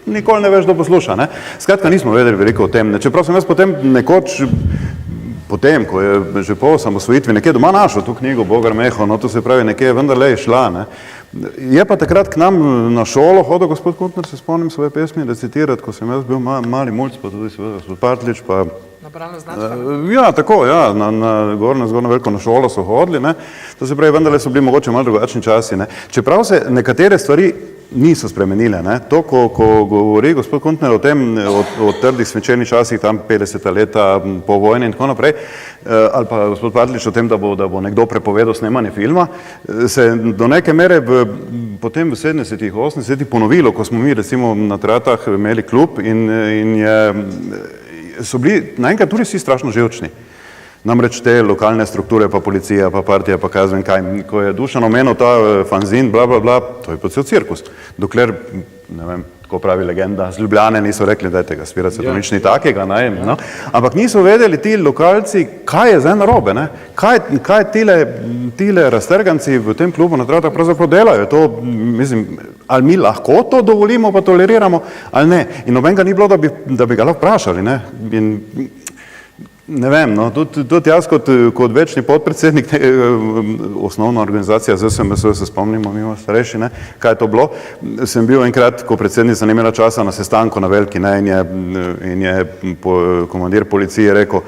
nikoli ne veš, da posluša. Skratka, nismo vedeli veliko o tem. Čeprav sem jaz potem nekoč, potem, ko je že po osamosvojitvi nekje doma našel tu knjigo Bogar Meho, no to se pravi, nekje vendarle je šla. Je pa takrat k nam na šolo hodil gospod Kuntner, se spomnim svoje pesmi recitirati, ko sem jaz bil mali mulc, pa tudi seveda gospod Partljič, pa ja, tako, ja, na zgornjo veliko na šolo so hodili, to se pravi, vendarle so bili mogoče malo drugačni časi, Čeprav se nekatere stvari niso spremenile, To, ko govori gospod Kuntner o tem, o trdih svečenih časih, tam 50. leta po vojni in tako naprej, ali pa gospod Partljič o tem, da bo nekdo prepovedal snemanje filma, se do neke mere potem v 70. 80. ponovilo, ko smo mi recimo na Tratah imeli klub in so bili naenkrat tudi vsi strašno živčni. Namreč te lokalne strukture, pa policija, pa partija, pa kaj zvem kaj, ko je Dušan omenil ta fanzin, bla, bla, bla, to je pa cel cirkus. Dokler, ne vem, tako pravi legenda, z Ljubljane niso rekli, dajte ga svirati, se to nič ni takega, ampak niso vedeli ti lokalci, kaj je zdaj narobe, kaj tile raztrganci v tem klubu na Tratah pravzaprav delajo. To, mislim, ali mi lahko to dovolimo, pa toleriramo, ali ne. In nobenega ni bilo, da bi ga lahko vprašali, In ne vem, tudi jaz kot večni podpredsednik, osnovna organizacija ZSMS, se spomnimo, mi imamo starejši, kaj je to bilo, sem bil enkrat, ko predsednica ni imela časa na sestanku na veliki, in je komandir policije rekel,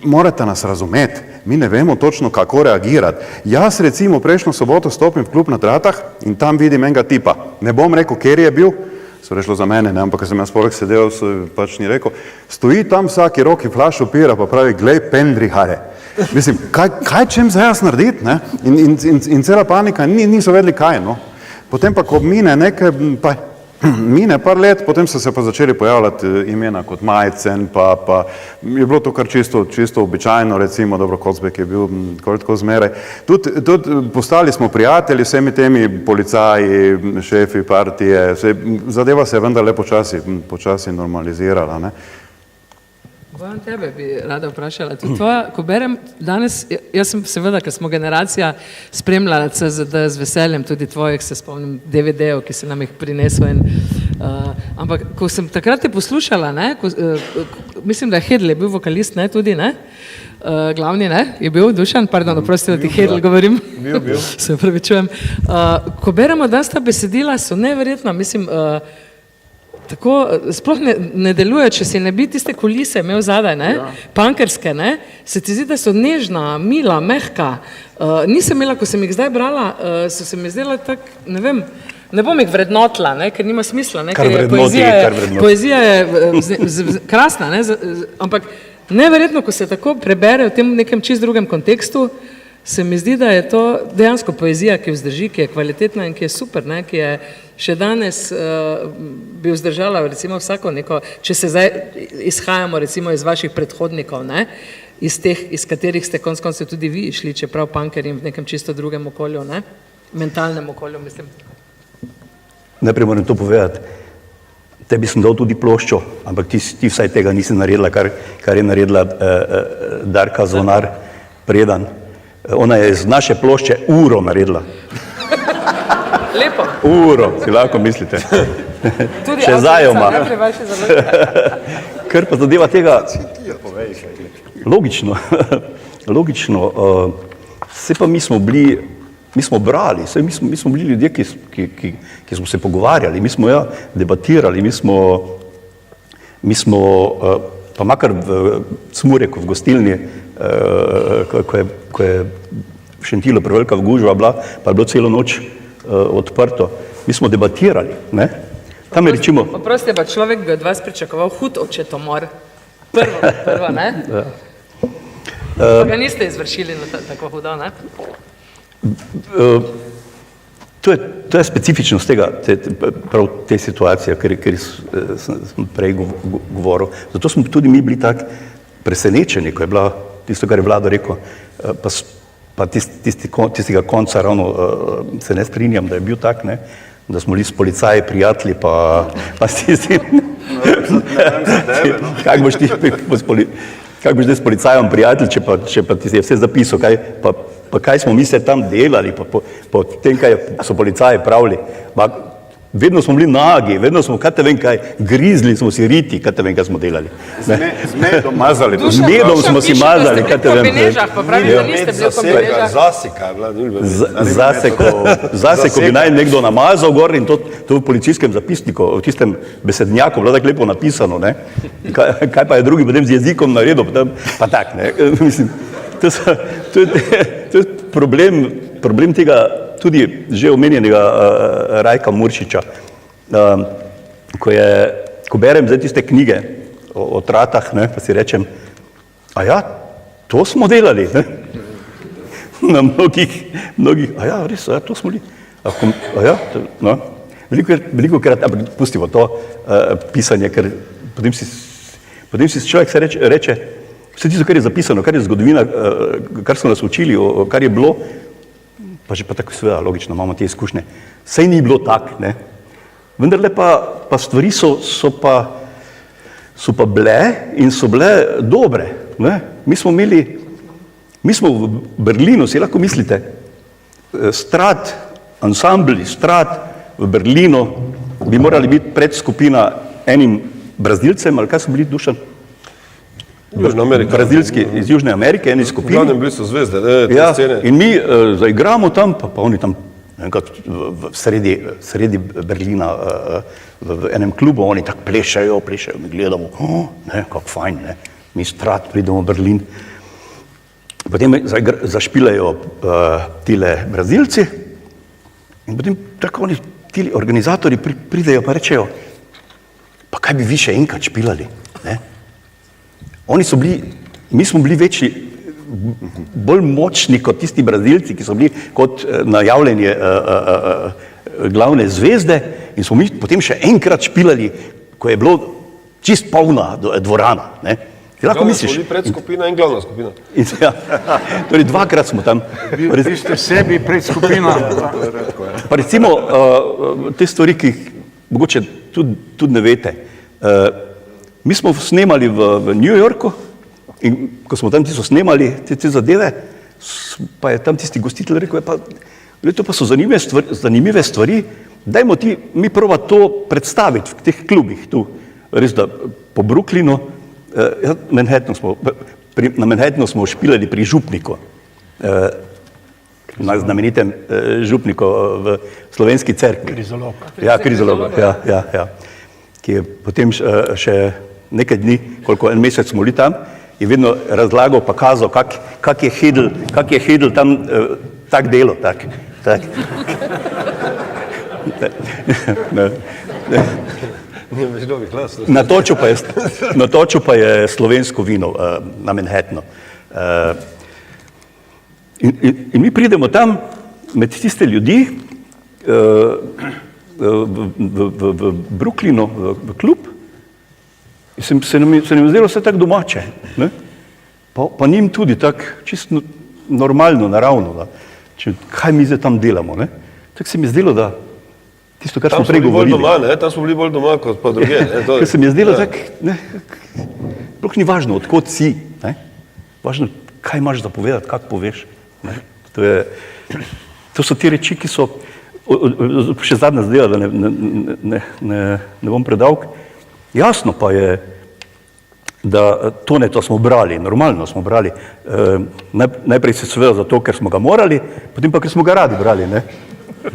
morate nas razumeti, mi ne vemo točno, kako reagirati. Jaz recimo prejšnjo soboto stopim v klub na Tratah in tam vidim enega tipa, ne bom rekel, kjer je bil, so rešlo za mene, ampak ker sem jaz poleg sedel, pač ni rekel, stoji tam vsaki roki flašo pira, pa pravi, glej, pendrihare. Mislim, kaj čem za jaz narediti, in cela panika, niso vedeli kaj, Potem pa, ko mine par let, potem so se pa začeli pojavljati imena kot Majcen, pa je bilo to kar čisto običajno, recimo, dobro, Kozbek je bil tako zmeraj. Tudi postali smo prijatelji, vsemi temi policaji, šefi partije, zadeva se je vendarle počasi normalizirala, Bojan, tebe bi rada vprašala. Ko berem danes, jaz sem seveda, ker smo generacija spremljala CZD z veseljem, tudi tvojih, se spomnim DVD-ov, ki si nam jih prinesel. Ampak, ko sem takrat te poslušala, mislim, da je Hedl je bil vokalist, tudi, glavni, je bil Dušan, pardon, oprosti, da ti Hedl govorim. Bil. Se opravičujem. Ko beremo danes ta besedila, so neverjetna, mislim, tako sploh ne deluje, če si ne bi tiste kulise imel zadaj, punkerske, se ti zdi, da so nežna, mila, mehka. Nisem imela, ko sem jih zdaj brala, so se mi zdela tak, ne vem, ne bom jih vrednotila, ker nima smisla, ker poezija je krasna, ampak neverjetno, ko se tako prebere v tem nekem čist drugem kontekstu, se mi zdi, da je to dejansko poezija, ki vzdrži, ki je kvalitetna in ki je super, ne, ki je še danes bi vzdržala recimo vsako neko, če se zdaj izhajamo recimo iz vaših predhodnikov, ne, iz katerih ste konec koncev tudi vi išli, čeprav punkerji v nekem čisto drugem okolju, ne, mentalnem okolju, mislim. Najprej moram to povedati. Tebi sem dal tudi ploščo, ampak ti vsaj tega nisi naredila, kar je naredila Darka Zvonar Predan. Ona je z naše plošče uro naredila. Lepo. Uro, si lahko mislite. Tudi še zdaj jo ima. najprej vaše založbe. Ker pa zadeva tega, logično, vse pa mi smo brali, mi smo bili ljudje, ki smo se pogovarjali, mi smo debatirali, mi smo pa makar v Smureku, v gostilni, ko je v Šentilu prevelika gužva bila, pa je bilo celo noč odprto, mi smo debatirali, ne? Tam je rečimo... Oprosti, pa človek bi od vas pričakoval hud očetomor. Prvo, ne? Pa ga niste izvršili na tako hudo, ne? To je specifičnost prav te situacije, ker sem prej govoril. Zato smo tudi mi bili tako presenečeni, ko je bila tisto, kar je Vlado rekel, pa tistega konca ravno se ne strinjam, da je bil tak, ne, da smo bili s policaji prijatelji, pa s tistim... Kako boš ti s policajem prijatelj, če pa ti je vse zapisal, pa kaj smo mi se tam delali, po tem, kaj so policaji pravili. Vedno smo bili nagi, vedno smo, kaj te vem kaj, grizli smo si riti, kaj te vem, kaj smo delali. Z medom mazali. Z medom smo si mazali, kaj te vem. Pa pravi, da niste bili v kombinezah. Zaseka, Zaseko bi naj nekdo namazal gor in to v policijskem zapisniku, v tistem besednjaku, bilo tako lepo napisano, ne. Kaj pa je drugi potem z jezikom naredil, pa tak, ne. Mislim, to je problem tega tudi že omenjenega Rajka Muršiča, ko berem zdaj tiste knjige o tratah, ne, pa si rečem, a ja, to smo delali, ne? Na mnogih, a ja, res, a ja, to smo bili, a ja, no, veliko krat, pustimo to pisanje, ker potem si človek se reče, vse tisto, kar je zapisano, kar je zgodovina, kar so nas učili, kar je bilo, pa že pa tako seveda, logično, imamo te izkušnje. Sej ni bilo tak, ne. Vendarle pa stvari so pa bile in so bile dobre, ne. Mi smo v Berlinu, si lahko mislite, ansambli Strat v Berlinu bi morali biti predskupina enim Brazilcem, ali kaj so bili, Dušan? Brazilski, iz Južne Amerike, eni skupini. V glavnem bili so zvezde, te scene. In mi zaigramo tam, pa oni tam v sredi Berlina v enem klubu, oni tako plešajo, mi gledamo, ne, kako fajn, ne, mi Strat pridemo v Berlin. Potem zašpilajo tile Brazilci in potem tako oni, tili organizatorji pridejo pa rečejo, pa kaj bi vi še enkrat špilali, ne? Oni so bili, mi smo bili večji, bolj močni kot tisti Brazilci, ki so bili kot najavljanje glavne zvezde in smo mi potem še enkrat špilali, ko je bilo čist polna dvorana, ne. Ti lahko misliš? Smo bili predskupina in glavna skupina. Ja, torej dvakrat smo tam. Vi ste sebi predskupina. Pa recimo te stvari, ki mogoče tudi ne veste. Mi smo snemali v New Yorku in ko smo tam tisto snemali, te zadeve, pa je tam tisti gostitelj rekel, to pa so zanimive stvari, dajmo mi prova to predstaviti v teh klubih tu, res da po Brooklynu, na Manhattanu smo špilali pri Župniku, na znamenitem Župniku v Slovenski cerkvi. Krizolog. Ja, krizolog, ja. Ki je potem še nekaj dni, koliko en mesec smo bili tam, je vedno razlagal pa kazal, kak je Hedl tam tak delo, tak. Natočil pa je slovensko vino na Manhattanu. In mi pridemo tam med tiste ljudi v Brooklynu, v klub, in se nam je zdelo vse tako domače. Ne? Pa njim tudi tako čisto normalno, naravno, da, kaj mi zdaj tam delamo. Ne? Tako se mi je zdelo, da tisto, kar smo prej govorili. Tam smo bili bolj doma kot pa druge. Ker se mi je zdelo tako, sploh ni važno, odkot si. Ne? Važno, kaj imaš za povedati, kako poveš. Ne? To so te reči, ki so, še zadnja zdela, da ne bom predolg. Jasno pa je, da Toneta smo brali, normalno smo brali. Najprej se seveda zato, ker smo ga morali, potem pa, ker smo ga radi brali. Ne?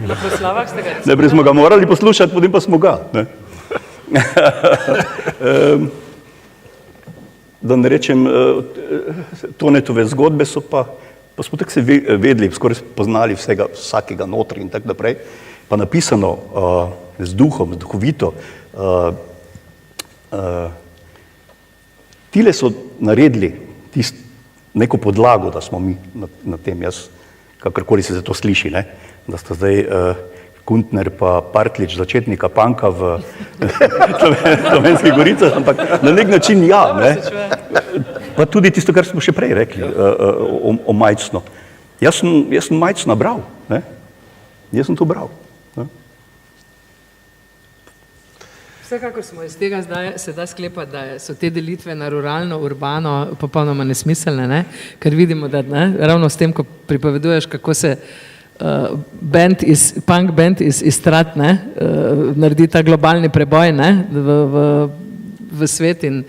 Na proslavah ste ga? Najprej smo ga morali poslušati, potem pa smo ga. Ne? Da ne rečem, Tonetove zgodbe so pa smo tako se vedeli, skoraj poznali vsakega notri in tako naprej, pa napisano z duhom, z duhovito. Tile so naredili neko podlago, da smo mi na tem, jaz, kakorkoli se za to sliši, ne? Da sta zdaj Kuntner pa Partlič začetnika panka v Slovenskih Goricah, ampak na nek način ja. Ne? Pa tudi tisto, kar smo še prej rekli o Majcno. Jaz sem Majcna bral. Ne? Jaz sem to bral. Ne? Vsekakor smo iz tega se da sklepati, da so te delitve na ruralno, urbano popolnoma nesmiselne, ne? Ker vidimo, da ravno s tem, ko pripoveduješ, kako se punk band iz Strat naredi ta globalni preboj v svet in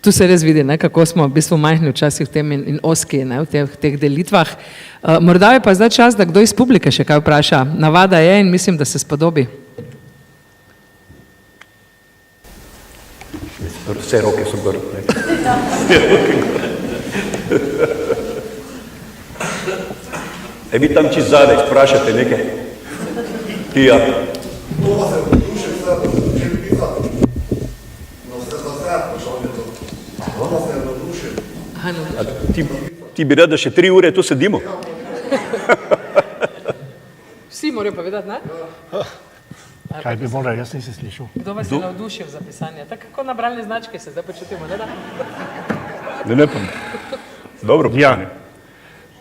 tu se res vidi, kako smo v bistvu majhni včasih v tem in oski v teh delitvah. Morda je pa zdaj čas, da kdo iz publike še kaj vpraša. Navada je in mislim, da se spodobi. Vse roke so gor. Vi tam čist zadaj, vprašate nekaj. Tija. Ti bi rad, da še 3 ure tu sedimo? Vsi morajo povedati, ne? Kaj bi moral, jaz nisem slišal. Kdo vas je navdušil za pisanje? Tako kako nabralne značke se zdaj počutimo, ne da? Ne pa. Dobro pisanje.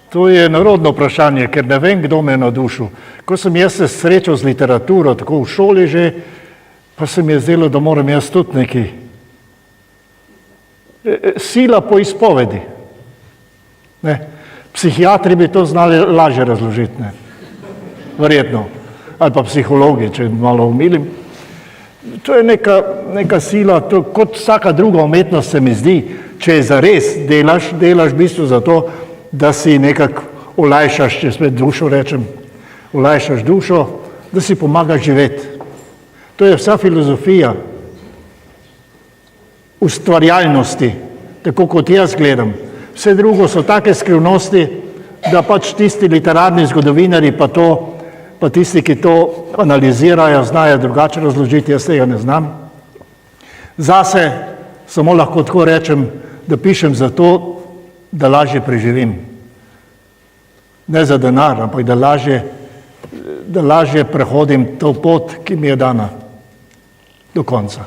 To je narodno vprašanje, ker ne vem, kdo me je navdušil. Ko sem jaz se srečal z literaturo, tako v šoli že, pa se mi je zdelo, da moram jaz tudi nekaj. Sila po izpovedi. Ne. Psihiatri bi to znali lažje razložiti, ne. Verjetno. Ali pa psihologi, če malo umilim. To je neka sila, to, kot vsaka druga umetnost se mi zdi, če je zares delaš v bistvu za to, da si nekako olajšaš, če spet dušo rečem, olajšaš dušo, da si pomagaš živeti. To je vsa filozofija ustvarjalnosti, tako kot jaz gledam. Vse drugo so take skrivnosti, da pač tisti literarni zgodovinari pa tisti, ki to analizirajo, znajo drugače razložiti, jaz tega ne znam. Zase samo lahko tako rečem, da pišem zato, da lažje preživim. Ne za denar, ampak da lažje prehodim to pot, ki mi je dana do konca.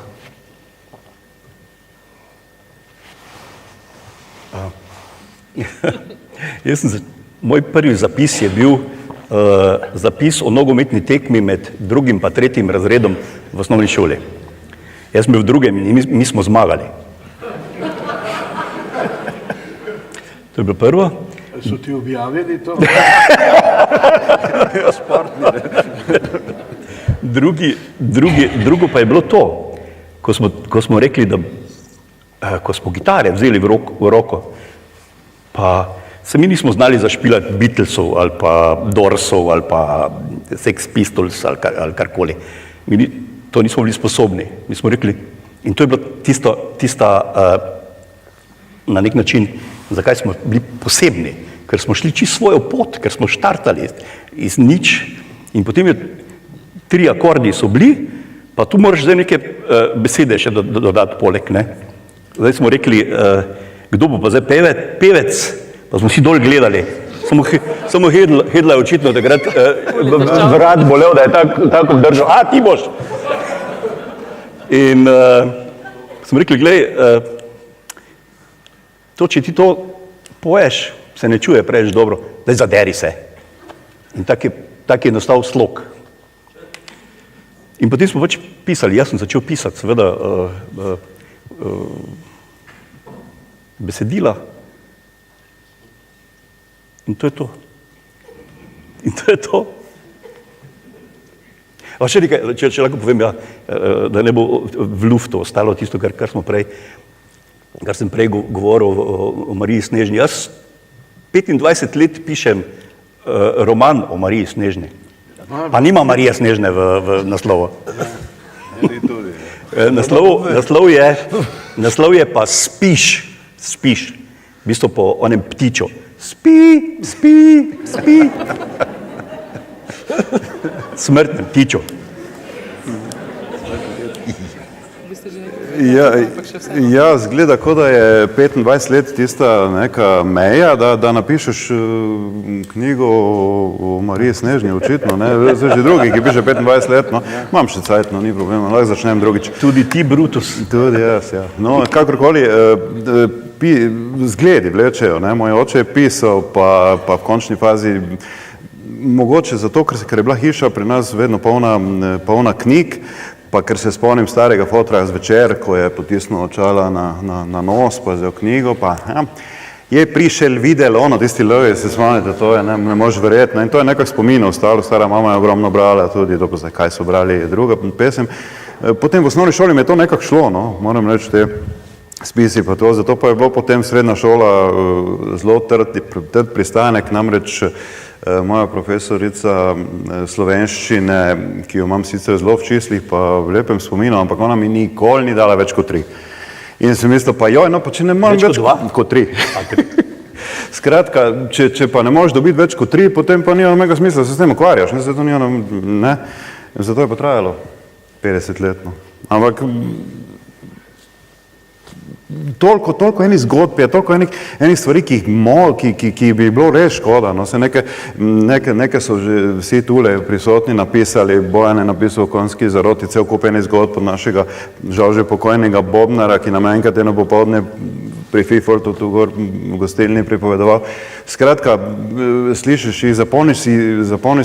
Moj prvi zapis je bil zapis o nogometni tekmi med 2. pa 3. razredom v osnovni šoli. Jaz sem bil v 2. in mi smo zmagali. To je bilo prvo. So ti objavili to? Drugo pa je bilo to, ko smo rekli, da ko smo gitare vzeli v roko, pa se mi nismo znali zašpilati Beatlesov ali pa Doorsov ali pa Sex Pistols ali karkoli. Mi to nismo bili sposobni. Mi smo rekli, in to je bilo tista na nek način, zakaj smo bili posebni, ker smo šli čisto svojo pot, ker smo štartali iz nič in potem je 3 akordi so bili, pa tu moraš zdaj neke besede še dodati poleg, ne. Zdaj smo rekli, kdo bo pa zdaj pevec, pa smo vsi dol gledali, Samo Hedla je očitno takrat vrat bolel, da je tako držal. A, ti boš! In sem rekel, glej, to, če ti to poješ, se ne čuje preveč dobro, daj zaderi se. In tak je nastal slog. In potem smo pač pisali, jaz sem začel pisati, seveda, besedila. In to je to. In to je to. A še nekaj, če lahko povem, ja, da ne bo v luftu ostalo tisto, kar sem prej govoril o Mariji Snežni. Jaz 25 let pišem roman o Mariji Snežni. Pa nima Marije Snežne v naslovu. Naslov je pa Spiš. V bistvu po onem ptiču. Spi. Smrtnem ptiču. Ja, zgleda, kot da je 25 let tista neka meja, da napišeš knjigo o Mariji Snežni, očitno, ne, zdaj že drugi, ki piše 25 let, no, imam še cajt, no, ni problema, lahko začnem drugič. Tudi ti, Brutus. Tudi jaz, ja. No, kakorkoli, zgledi vlečejo, ne, moj oče je pisal, pa v končni fazi, mogoče zato, ker je bila hiša pri nas vedno polna knjig, pa ker se spomnim starega fotra zvečer, ko je potisnil očala na nos, pa vzel knjigo, pa je prišel, videl, ono, tisti lovi, se spomnite, to je, ne možeš verjeti, in to je nekako spomin ostalo, stara mama je ogromno brala, tudi to, kaj so brali, druga pesem. Potem v osnovni šoli mi je to nekako šlo, no, moram reči, te spisi pa to, zato pa je bilo potem srednja šola zelo trd pristanek, namreč moja profesorica slovenščine, ki jo imam sicer zelo v čislih, pa v lepem spominu, ampak ona mi nikoli ni dala več kot 3. In sem mislil, pa joj, no pa če ne moram več kot 3. Skratka, če pa ne možeš dobiti več kot 3, potem pa nima nobenega smisla, se s tem ukvarjaš, ne, zato je pa trajalo 50 let, no. Ampak toliko enih zgodb je, toliko enih stvari, ki bi bilo res škoda, no, se neke so že vsi tule prisotni napisali, Bojan je napisal Konjski zaroti, cel kup enih zgodb od našega žal že pokojnega Bobnara, ki nam enkrat eno popoldne pri Fifoltu tu gor v gostilni pripovedoval. Skratka, slišiš jih, zapomniš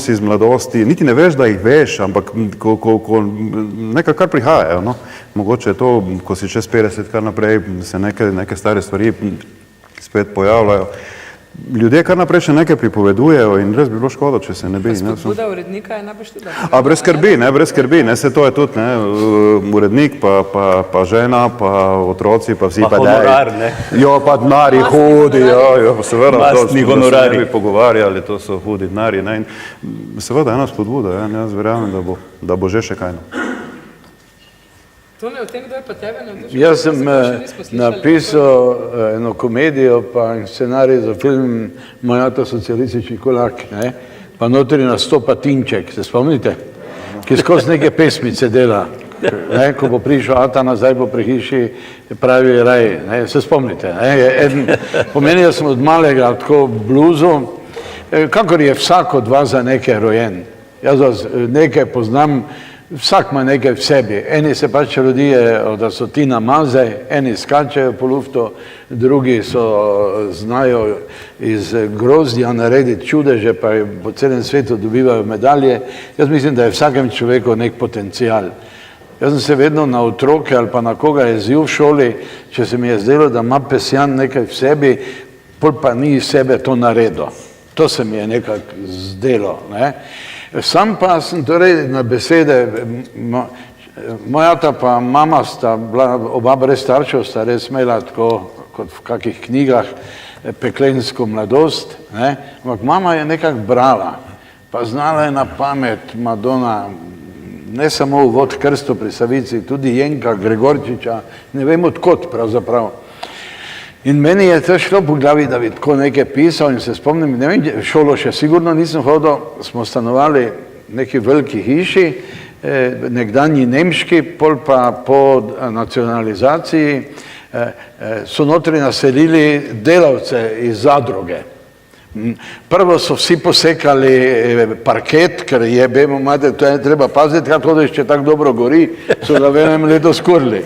si iz mladosti, niti ne veš, da jih veš, ampak ko nekaj kar prihajajo, no. Mogoče je to, ko si čez 50 kar naprej, se neke stare stvari spet pojavljajo. Ljudje kar naprej še nekaj pripovedujejo in res bi bilo škoda, če se ne bi. Spodbuda urednika je najbolj tudi. A brez skrbi, se to je tudi, urednik, pa žena, pa otroci, pa vsi pa honorar, ne? Jo, pa denari hudi, jo, seveda, Mastni honorari. To se ne bi pogovarjali, to so hudi denari, ne, in seveda ena spodbuda, jaz verjamem, da bo že še kaj. Tone, o tem, kdo je pa tebe navdušil? Jaz sem napisal eno komedijo, pa scenarij za film Moj ata socialistični kulak, ne? Pa notri nastopa Tinček, se spomnite? Ki skozi neke pesmice dela. Ne? Ko bo prišel ata nazaj po prehiši, pravi raj, ne? Se spomnite? Pomeni, da sem od malega tako bluzu, kakor je vsak od vas za nekaj rojen. Jaz vas nekaj poznam, vsak ima nekaj v sebi. Eni se pač rodijo, da so Tina Maze, eni skačejo po luftu, drugi znajo iz grozdja narediti čudeže, pa po celem svetu dobivajo medalje. Jaz mislim, da je vsakem človeku nek potencial. Jaz sem se vedno na otroke ali pa na koga jezil v šoli, če se mi je zdelo, da ima pesjan nekaj v sebi, pol pa ni iz sebe to naredil. To se mi je nekako zdelo, ne. Sam pa sem torej na besede, moja ata pa mama sta bila, oba brez staršev, sta res imela tako, kot v kakih knjigah, peklensko mladost, ne, ampak mama je nekako brala, pa znala je na pamet Madonna, ne samo uvod Krsto pri Savici, tudi Jenka Gregorčiča, ne vem odkot pravzaprav. In meni je to šlo po glavi, da bi tako nekaj pisal in se spomnim, ne vem, šolo še sigurno nisem hodil, smo stanovali v neki veliki hiši, nekdanji nemški, pol pa po nacionalizaciji so notri naselili delavce iz zadruge. Prvo so vsi posekali parket, ker je, bemo imate, to je treba paziti, kako da če tako dobro gori, so ga v enem letu skurili.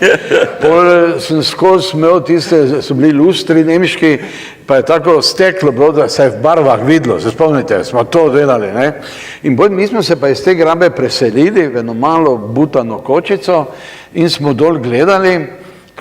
Pol sem skozi imel tiste, so bili lustri nemški, pa je tako steklo bilo, da se je v barvah videlo, se spomnite, smo to delali, ne? In mi smo se pa iz te grabe preselili v eno malo butano kočico in smo dol gledali,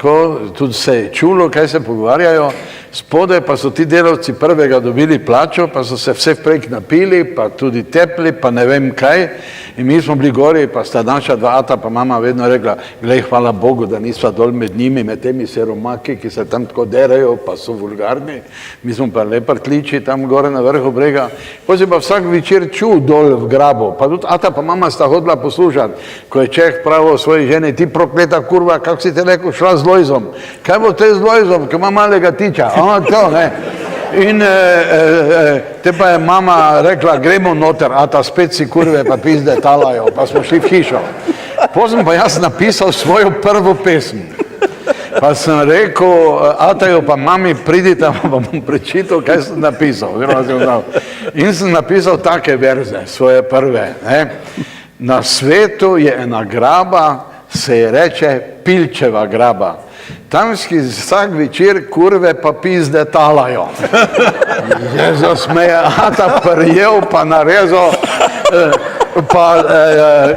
ko tudi se je čulo, kaj se pogovarjajo, spodaj pa so ti delavci prvega dobili plačo, pa so se vse vprek napili, pa tudi tepli, pa ne vem kaj. In mi smo bili gori, pa sta naša dva ata, pa mama vedno rekla, glej, hvala Bogu, da nisva dol med njimi, med temi siromaki, ki se tam tako derajo, pa so vulgarni. Mi smo pa lepartliči tam gore na vrhu brega. Potem pa vsak večer čul dol v grabo, pa tudi ata pa mama sta hodila poslušati, ko je Čeh pravil svoji ženi, ti prokleta kurva, kako si te rekel, šla z Lojzom. Kaj bo te z Lojzom, ko ima malega tiča? To, ne. In te pa je mama rekla, gremo noter, a ta spet si kurve pa pizde talajo, pa smo šli v hišo. Potem pa jaz napisal svojo prvo pesem. Pa sem rekel, atajo pa mami, pridite, pa bom prečital, kaj sem napisal. In sem napisal take verze, svoje prve. Ne. Na svetu je ena graba, se je reče Pilčeva graba. Tam vsak večer kurve pa pizde talajo. Jezus me je ata prijel, pa narezal, pa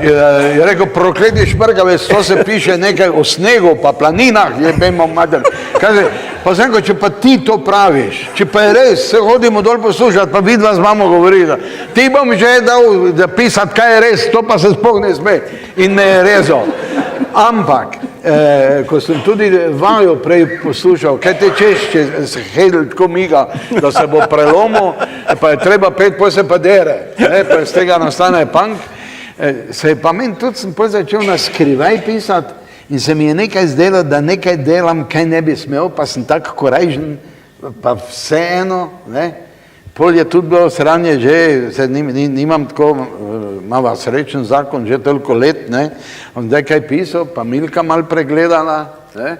je rekel, prokleti šprgave, to se piše nekaj o snegu, pa planinah, jebemo mater. Kaže, pa sem rekel, če pa ti to praviš, če pa je res, se hodimo dol poslušati, pa vidva z mamo govorila, ti bom že dal zapisati, kaj je res, to pa se sploh ne sme. In me je rezal. Ampak, ko sem tudi vajo prej poslušal, kaj te češ, če se Hedl tako miga, da se bo prelomil, pa je treba pet, pa se pa dere, pa iz tega nastane punk, se je pa meni tudi, sem začel na skrivaj pisati in se mi je nekaj zdelo, da nekaj delam, kaj ne bi smel, pa sem tako korajžen, pa vseeno, ne. Pol je tudi bilo sranje že, se nimam tako, malo srečen zakon, že toliko let, ne, on zdaj kaj pisal, pa Milka mal pregledala, ne,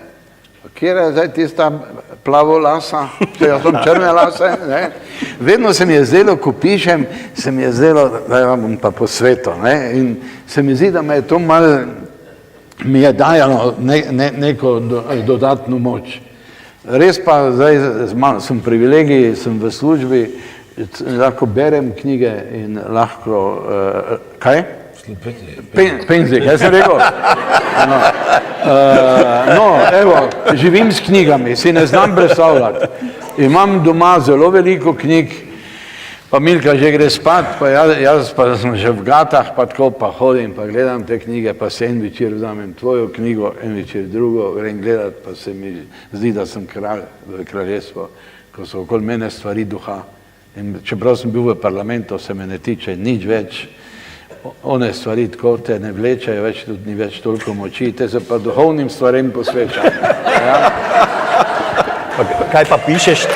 pa kjer je zdaj tista plavo lasa, če jaz sem črne lase, ne, vedno se mi je zdelo, ko pišem, se mi je zdelo, da ja bom pa po svetu, ne, in se mi zdi, da me je to mal, mi je dajalo neko dodatno moč. Res pa zdaj sem privilegij, sem v službi, lahko berem knjige in lahko, kaj? Penzij, kaj sem rekel? No, evo, živim s knjigami, si ne znam predstavljati. Imam doma zelo veliko knjig, pa Milka že gre spat, pa jaz pa sem že v gatah, pa tako pa hodim, pa gledam te knjige, pa se en večer vzamem tvojo knjigo, en večer drugo, grem gledat, pa se mi zdi, da sem kralj v kraljestvu, ko so okoli mene stvari duha. In čeprav sem bil v parlamentu, se me ne tiče nič več, one stvari tako te ne vlečajo več, tudi ni več toliko moči, te se pa duhovnim stvarem posveča. Ja? Kaj pa pišeš?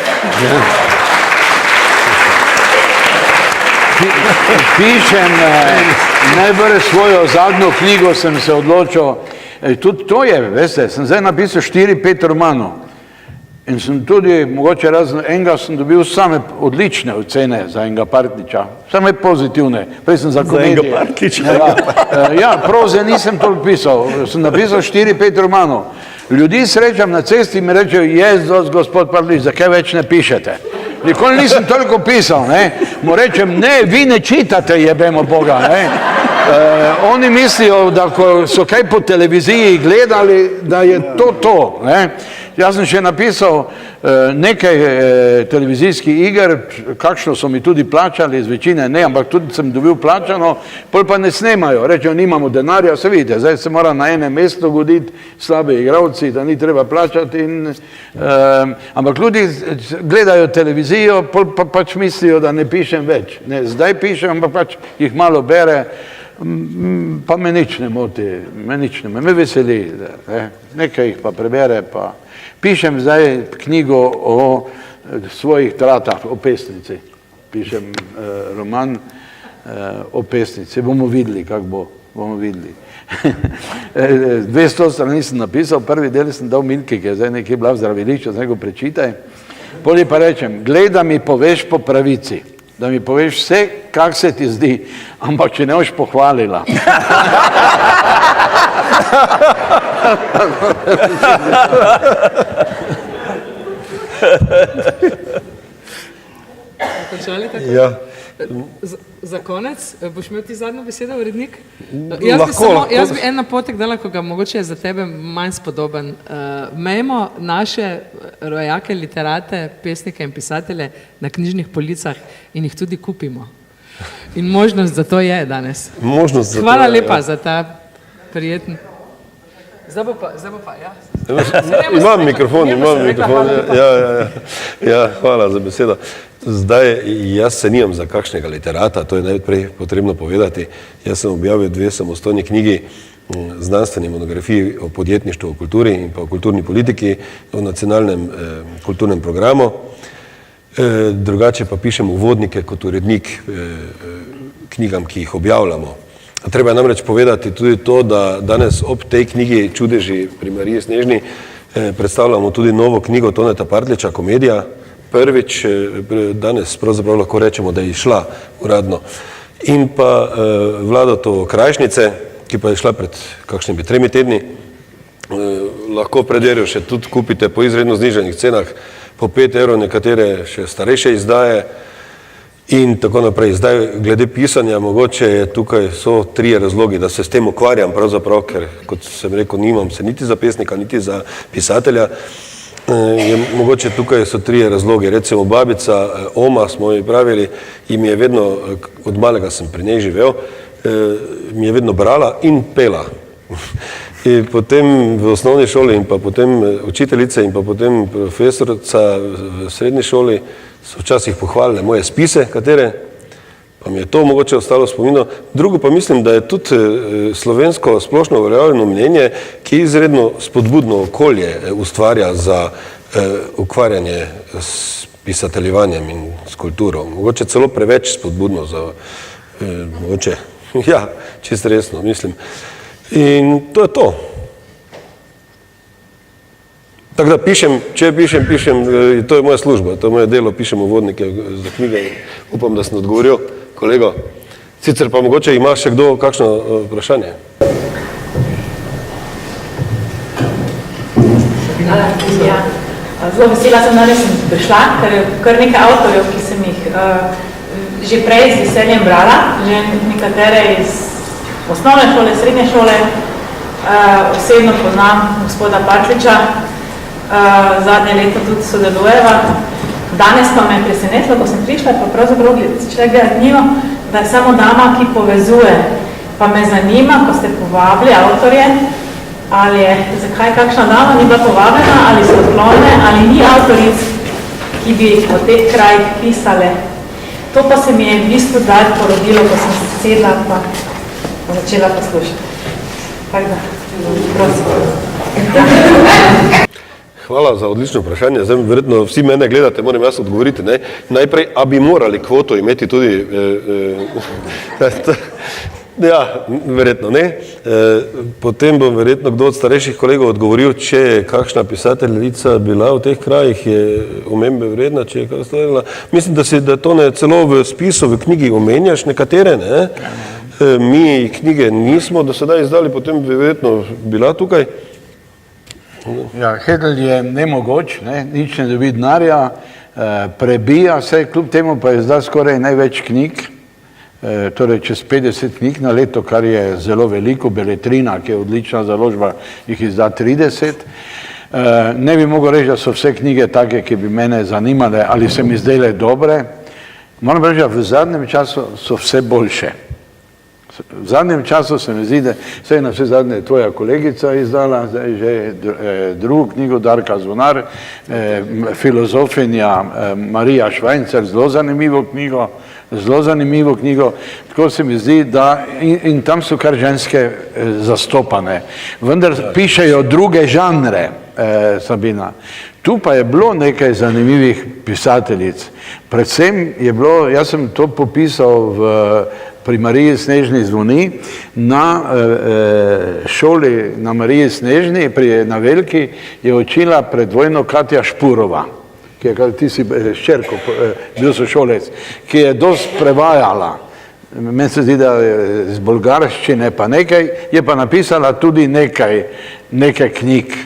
Pišem, najbrž svojo zadnjo knjigo sem se odločil, tudi to je, veste, sem zdaj napisal 4-5 romanov in sem tudi, mogoče razen enega, sem dobil same odlične ocene za enega Partniča, same pozitivne, prej sem za komedije. Za enega Partniča? Ja, proze nisem toliko pisal, sem napisal 4-5 romanov. Ljudi srečam na cesti in mi rečejo, Jezus, gospod Partnič, zakaj več ne pišete? Nikoli nisem toliko pisal, ne. Mu rečem, ne, vi ne čitate, jebemo Boga, ne. Oni mislijo, da ko so kaj po televiziji gledali, da je to, ne. Jaz sem še napisal nekaj televizijskih iger, kakšno so mi tudi plačali, z večine ne, ampak tudi sem dobil plačano, pol pa ne snemajo, rečejo, nimamo denarja, se vidite, zdaj se mora na enem mestu goditi, slabe igravci, da ni treba plačati, ampak ljudi gledajo televizijo, pol pa pač mislijo, da ne pišem več. Ne, zdaj pišem, ampak pač jih malo bere, pa me nič ne moti, me veseli, nekaj jih pa prebere, pa pišem zdaj knjigo o svojih tratah, o pesnici. Pišem roman o pesnici. Bomo videli, kako bo. Bomo videli. 200 strani sem napisal, prvi del sem dal Milki, ki je zdaj nekaj bila v zdravilišču, zdaj go prečitaj. Poli pa rečem, glej, da mi poveš po pravici, da mi poveš vse, kak se ti zdi, ampak če ne boš pohvalila. Končali tako? Ja. Za konec, boš imel ti zadnjo besedo, urednik? Lahko. Jaz bi en napotek dala, ko ga mogoče je za tebe manj spodoben. Mejmo naše rojake, literate, pesnike in pisatelje na knjižnih policah in jih tudi kupimo. In možnost za to je danes. Možnost za Hvala to je, lepa ja. za ta prijeten. Zdaj bo pa, ja. Imam mikrofon. Ja, hvala za besedo. Zdaj, jaz se nimam za kakšnega literata, to je najprej potrebno povedati. Jaz sem objavil 2 samostojni knjigi, znanstveni monografiji o podjetništvu, o kulturi in pa o kulturni politiki, o nacionalnem kulturnem programu. Drugače pa pišem uvodnike kot urednik knjigam, ki jih objavljamo. Treba je namreč povedati tudi to, da danes ob tej knjigi Čudeži pri Mariji Snežni predstavljamo tudi novo knjigo Toneta Partljiča, Komedija. Prvič danes pravzaprav lahko rečemo, da je išla uradno. In pa Vladotovo Krajšnice, ki pa je šla pred kakšnimi 3 tedni. Lahko preverjo še tudi kupite po izredno znižanih cenah, po 5 evrov, nekatere še starejše izdaje in tako naprej. Zdaj, glede pisanja, mogoče je tukaj so 3 razlogi, da se s tem ukvarjam pravzaprav, ker, kot sem rekel, nimam se niti za pesnika, niti za pisatelja. Mogoče tukaj so 3 razlogi. Recimo babica Oma, smo ji pravili, in mi je vedno, od malega sem pri njej živel, mi je vedno brala in pela. In potem v osnovni šoli in pa potem učiteljice in pa potem profesorica v srednji šoli so včasih pohvalile moje spise, katere, pa mi je to mogoče ostalo spomino. Drugo pa mislim, da je tudi slovensko splošno uveljavljeno mnenje, ki izredno spodbudno okolje ustvarja za ukvarjanje s pisateljevanjem in s kulturo. Mogoče celo preveč spodbudno za, mogoče, ja, čisto resno, mislim. In to je to. Tako da pišem, če pišem, to je moja služba, to je moje delo, pišem uvodnike za knjige in upam, da sem odgovoril kolego. Sicer pa mogoče ima še kdo kakšno vprašanje? Ja. Zelo vesela sem, da sem prišla, ker je kar nekaj avtorjev, ki sem jih že prej z veseljem brala, že nekatere iz osnovne šole, srednje šole, osebno poznam gospoda Partljiča, zadnje leto tudi sodelujeva. Danes pa me je presenetilo, ko sem prišla, pa pravzaprav človek gleda njo, da je samo dama, ki povezuje. Pa me zanima, ko ste povabili avtorje, ali je, zakaj kakšna dama ni bila povabljena, ali so odklonjene, ali ni avtoric, ki bi o teh krajih pisale. To pa se mi je v bistvu zdaj porodilo, ko sem sedla pa začela poslušati. Tako da, prosim. Hvala za odlično vprašanje. Zdaj, verjetno vsi mene gledate, moram jaz odgovoriti. Ne? Najprej, a bi morali kvoto imeti tudi... Ja, verjetno ne. Potem bom verjetno kdo od starejših kolegov odgovoril, če je kakšna pisateljica bila v teh krajih, je omembe vredna, če je kaj storila. Mislim, da to ne celo v spisu, v knjigi omenjaš nekatere, ne? Mi knjige nismo do sedaj izdali, potem bi verjetno bila tukaj. Ja, Hedl je nemogoč, ne? Nič ne dobi denarja, prebija se, kljub temu pa je zdaj skoraj največ knjig, torej čez 50 knjig na leto, kar je zelo veliko, Beletrina, ki je odlična založba, jih izda 30. Ne bi mogel reči, da so vse knjige take, ki bi mene zanimale ali se mi zdele dobre. Moram reči, da v zadnjem času so vse boljše. V zadnjem času se mi zdi, da vse na vse zadnje tvoja kolegica izdala, zdaj že drugo knjigo, Darka Zvonar, filozofinja Marija Švajncer, zelo zanimivo knjigo, tako se mi zdi, da in tam so kar ženske zastopane. Vendar pišejo druge žanre, Sabina. Tu pa je bilo nekaj zanimivih pisateljic. Predvsem je bilo, jaz sem to popisal pri Mariji Snežni zvoni, na šoli na Mariji Snežni, na Veliki, je učila pred vojno Katja Špurova. ki je, ti si ščerko, bil sošolec, ki je dosti prevajala. Meni se zdi, da iz bolgarščine pa nekaj, je pa napisala tudi nekaj knjig.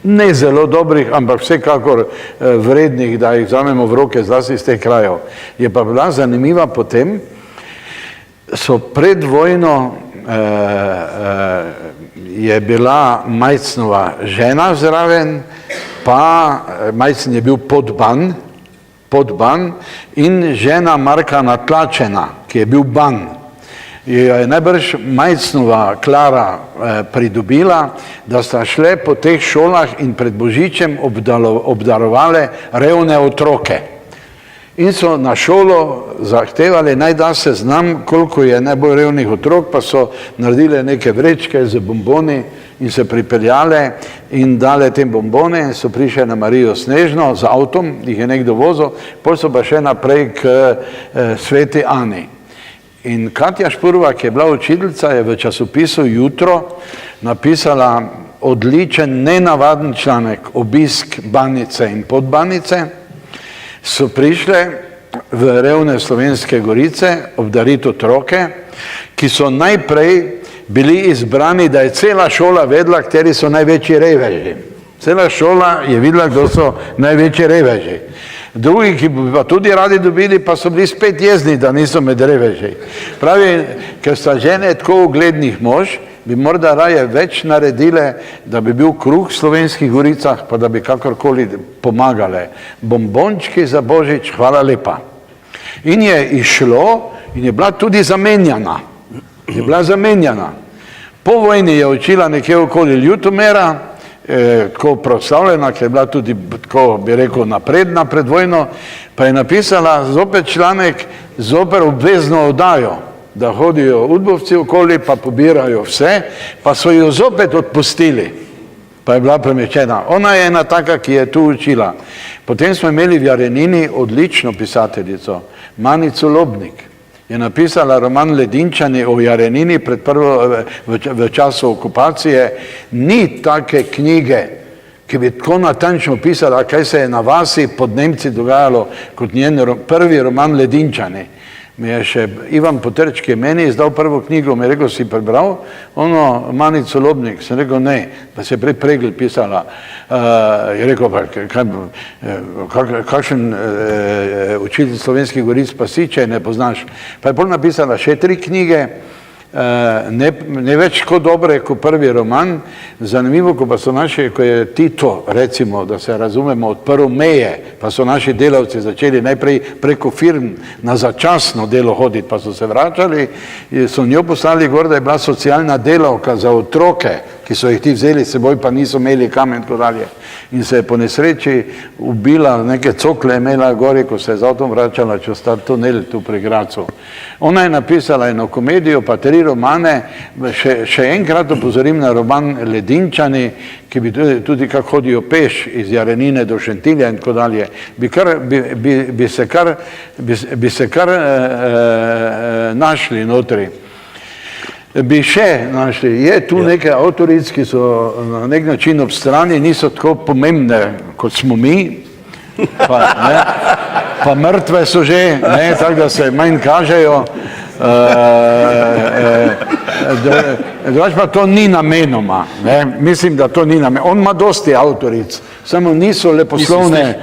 Ne zelo dobrih, ampak vsekakor vrednih, da jih vzamemo v roke, zlasti iz teh krajev. Je pa bila zanimiva potem, so pred vojno je bila Majcnova žena zraven, pa Majcen je bil podban in žena Marka Natlačena, ki je bil ban. Je najbrž Majcnova Klara pridobila, da sta šle po teh šolah in pred Božičem obdarovale revne otroke. In so na šolo zahtevali, naj da se znam, koliko je najbolj revnih otrok, pa so naredile neke vrečke z bomboni in se pripeljale in dale te bombone in so prišle na Marijo Snežno z avtom, jih je nekdo vozil, potem so pa še naprej k Sveti Ani. In Katja Špurva, ki je bila učiteljica, je v časopisu Jutro napisala odličen, nenavaden članek, obisk Banjice in Podbanjice. So prišle v revne Slovenske Gorice obdariti otroke, ki so najprej bili izbrani, da je cela šola vedela, kateri so največji reveži. Cela šola je videla, kdo so največji reveži. Drugi, ki bi pa tudi radi dobili, pa so bili spet jezni, da niso med reveži. Pravi, ker sta žene tako uglednih mož, bi morda raje več naredile, da bi bil kruh v Slovenskih Goricah, pa da bi kakorkoli pomagale. Bombončki za Božič, hvala lepa. In je išlo in je bila tudi zamenjana. Po vojni je učila nekje okoli Ljutomera, tako proslavljena, ker je bila tudi, tako bi rekel, napredna pred vojno, pa je napisala zopet članek, zopet obvezno oddajo, da hodijo udbovci okoli, pa pobirajo vse, pa so jo zopet odpustili, pa je bila premeščena. Ona je ena taka, ki je tu učila. Potem smo imeli v Jarenini odlično pisateljico, Manico Lobnik. Je napisala roman Ledinčani o Jarenini v času okupacije. Ni take knjige, ki bi tako natančno pisala, kaj se je na vasi pod Nemci dogajalo, kot njen prvi roman Ledinčani. Mi je še Ivan Potrč, ki je meni izdal prvo knjigo, mi je rekel, si prebral ono Manico Lobnik? Sem rekel, ne, pa se je prej Pregl pisala. Je rekel, kakšen učitelj Slovenskih Goric pa si, če ne poznaš. Pa je bolj napisala še 3 knjige, ne več kot dobre kot prvi roman. Zanimivo, ko pa so naši, ko je Tito, recimo, da se razumemo, odprl meje, pa so naši delavci začeli najprej preko firm na začasno delo hoditi, pa so se vračali, so njo poslali gor, da je bila socialna delavka za otroke, ki so jih ti vzeli seboj, pa niso imeli kam in tako dalje. In se je po nesreči ubila, neke cokle imela gori, ko se je z avtom vračala čez ta tunel tu pri Gracu. Ona je napisala eno komedijo, pa 3 romane, še enkrat opozorim na roman Ledinčani, ki bi tudi kako hodijo peš iz Jarenine do Šentilja in tako dalje, bi se kar našli notri. Bi še našli, je tu nekaj avtoric, ki so na nek način ob strani, niso tako pomembne, kot smo mi, pa mrtve so že, tako da se manj kažejo. Drugač pa to ni namenoma, mislim, da to ni namenoma. On ima dosti avtoric, samo niso leposlovne.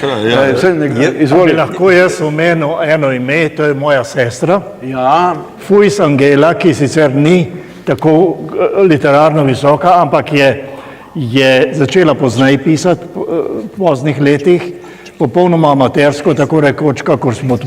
Izvoli. Lahko jaz omenil eno ime, to je moja sestra. Ja. Fujs Angela, ki sicer ni tako literarno visoka, ampak je začela pozneje pisati v poznih letih, popolnoma amatersko, tako rekoč, kakor smo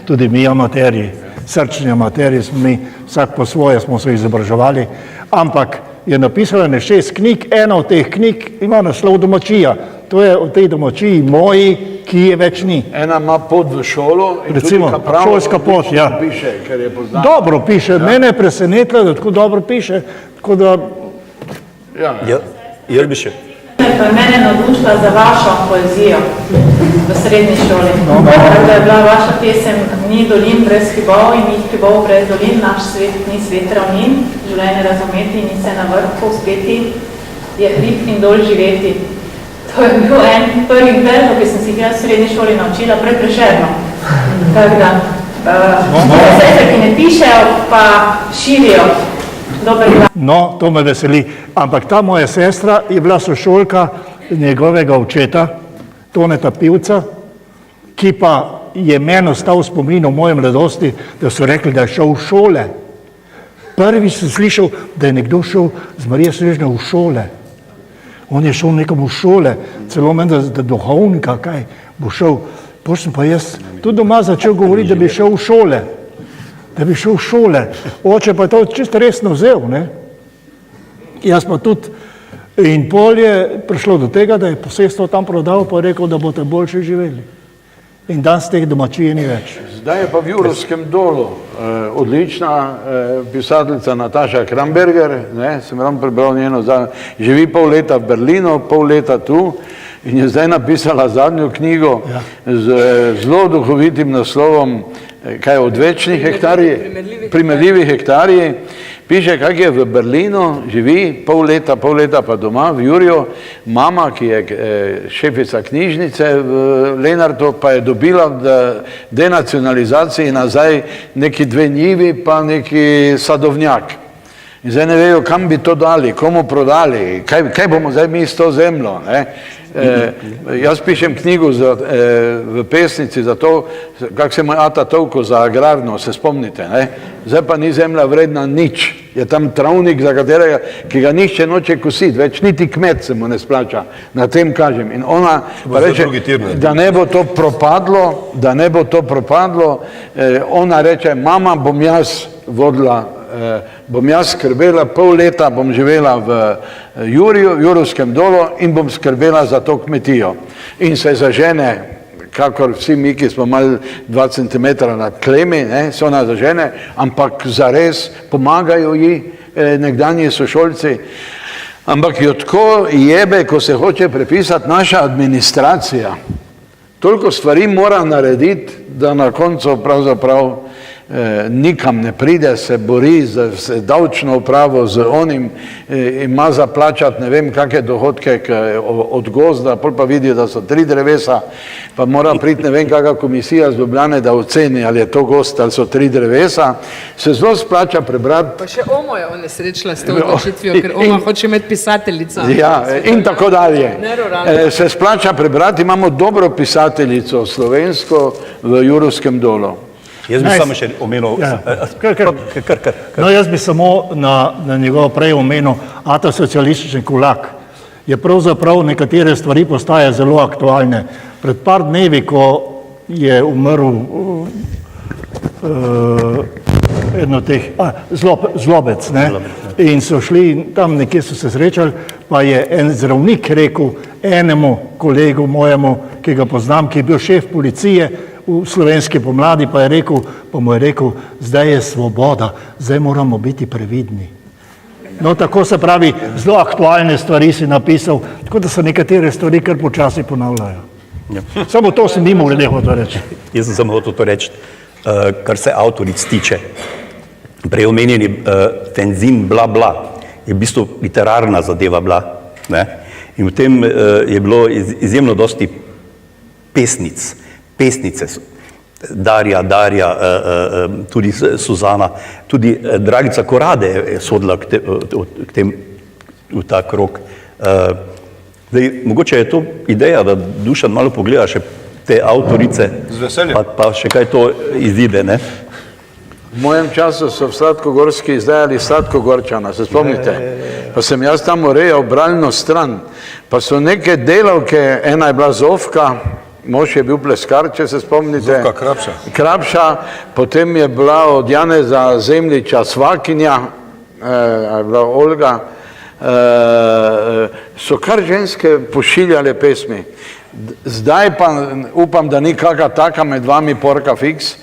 tudi mi amaterji. Srčni amaterji smo mi, vsak po svoje smo se izobraževali, ampak je napisala 6 knjig, ena od teh knjig ima naslov Domačija. To je v tej domačiji moji, ki je več ni. Ena ima pot v šolo in recimo, tudi Kapravo šolska pot, ja. Piše, ker je poznala. Dobro piše, mene je presenetilo, da tako dobro piše, tako da... Jelbiše. Pa je mene navdušila za vašo poezijo v srednji šoli. Da je bila vaša pesem Ni dolin brez hribov in ni hribov brez dolin, naš svet ni svet ravnin, življenje razumeti, ni se na vrhu uspeti, je hrib in dol živeti. To je bil en prvi verzo, ki sem si jih jaz v srednji šoli naučila pred Prešernom. Tako da, sestre, ki ne pišejo, pa širijo dober glas. No, to me veseli. Ampak ta moja sestra je bila sošolka njegovega očeta, Toneta Pivca, ki pa je meni ostal spomin v mojem mladosti, da so rekli, da je šel v šole. Prvi sem slišal, da je nekdo šel z Marijo Snežno v šole. On je šel nekom v šole, celo meni, da duhovnika, kaj bo šel. Potem sem pa jaz tudi doma začel govoriti, da bi šel v šole. Da bi šel v šole. Oče pa je to čisto resno vzel, ne? Jaz pa tudi. In pol je prišlo do tega, da je posestvo tam prodal, pa je rekel, da boste boljše živeli. In danes teh domačije ni več. Zdaj je pa v Jurovskem dolu odlična pisateljica Nataša Kramberger, sem ravno prebral njeno, živi pol leta v Berlinu, pol leta tu in je zdaj napisala zadnjo knjigo z zelo duhovitim naslovom kaj odvečni hektarji, primerljivi hektarji. Piše, kak je v Berlinu, živi pol leta pa doma v Jurju, mama, ki je šefica knjižnice v Lenartu, pa je dobila denacionalizaciji nazaj neki 2 njivi pa neki sadovnjak. In zdaj ne vejo, kam bi to dali, komu prodali, kaj bomo zdaj mi s to zemljo. Jaz pišem knjigo v pesnici za to, kak se moj ata tovko za agrarno, se spomnite. Zdaj pa ni zemlja vredna nič. Je tam travnik, za katerega, ki ga nihče noče kositi, več niti kmet se mu ne splača. Na tem kažem. In ona pa reče, da ne bo to propadlo, ona reče, mama, bom jaz vodila, bom jaz skrbela, pol leta bom živela v Jurju, v Jurovskem dolu in bom skrbela za to kmetijo. In se zažene, kakor vsi mi, ki smo malo 2 cm nad tlemi, se ona zažene, ampak zares pomagajo ji nekdanji sošolci. Ampak jo tako jebe, ko se hoče prepisati naša administracija. Toliko stvari mora narediti, da na koncu pravzaprav nikam ne pride, se bori z davčno upravo, z onim, ima zaplačati ne vem kakve dohodke od gozda, pol pa vidijo, da so 3 drevesa, pa mora priti ne vem kakva komisija z Ljubljane, da oceni, ali je to gozd, ali so 3 drevesa, se zelo splača prebrati. Pa še Omo je onesrečila s to odločitvijo, ker Oma hoče imeti pisateljico. Ja, in tako dalje. Se splača prebrati, imamo dobro pisateljico slovensko v Jurovskem dolu. Jaz bi samo še omenil, No, jaz bi samo na njegov prej omenil ata socialistični kulak. Je pravzaprav nekatere stvari postaje zelo aktualne. Pred par dnevi, ko je umrl eno teh, Zlobec, ne? In so šli, tam nekje so se srečali, pa je en zdravnik rekel enemu kolegu mojemu, ki ga poznam, ki je bil šef policije v Slovenski pomladi, pa mu je rekel, zdaj je svoboda, zdaj moramo biti previdni. No, tako se pravi, zelo aktualne stvari si napisal, tako da se nekatere stvari kar počasi ponavljajo. Samo to sem mimo glede hotel reči. Jaz sem samo hotel to reči, kar se avtoric tiče. Prej omenjeni Tenzin bla bla je v bistvu literarna zadeva bila. In v tem je bilo izjemno dosti pesnice, Darja, tudi Suzana, tudi Dragica Korade je sodila k tem v ta krog. Zdaj, mogoče je to ideja, da Dušan malo pogleda še te avtorice, pa še kaj to izide, ne? V mojem času so v Sladkogorski izdajali Sladkogorčana, se spomnite? Pa sem jaz tam urejal bralno stran, pa so neke delavke, ena je bila Zofka, mož je bil pleskar, če se spomnite. Zofka Krapša, potem je bila od Janeza Zemljiča Svakinja, je bila Olga, so kar ženske pošiljale pesmi. Zdaj pa upam, da ni kakva taka med vami porka fiks,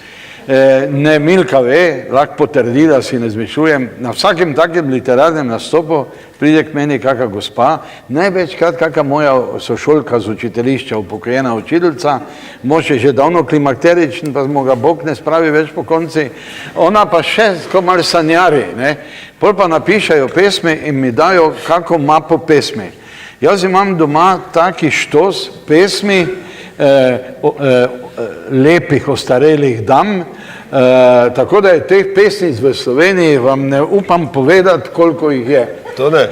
ne Milka ve, lahko potrdi, da si ne zmišljujem, na vsakem takem literarnem nastopu pride k meni kakva gospa, največkrat kakva moja sošolka z učiteljišča, upokojena učiteljica, mož je že davno klimakteričen, pa smo ga Bog ne spravi več po konci, ona pa še tako malo sanjari, pol pa napišajo pesmi in mi dajo kako mapo pesmi. Jaz imam doma taki štos pesmi lepih, ostarelih dam, tako da je teh pesnic v Sloveniji vam ne upam povedati, koliko jih je. To ne.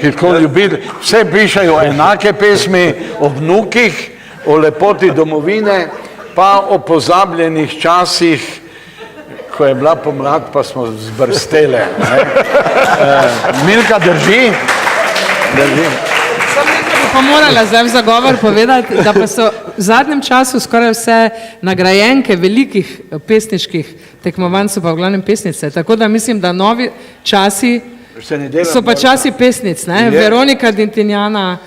Vse pišajo enake pesmi o vnukih, o lepoti domovine, pa o pozabljenih časih, ko je bila pomlad, pa smo zbrstele. Milka, drži? Drži. Sam nekaj bi pa morala zdaj v zagovor povedati, da pa so v zadnjem času skoraj vse nagrajenke velikih pesniških tekmovanj so pa v glavnem pesnice. Tako da mislim, da novi časi so pa časi pesnic, ne? Veronika Dintinjana,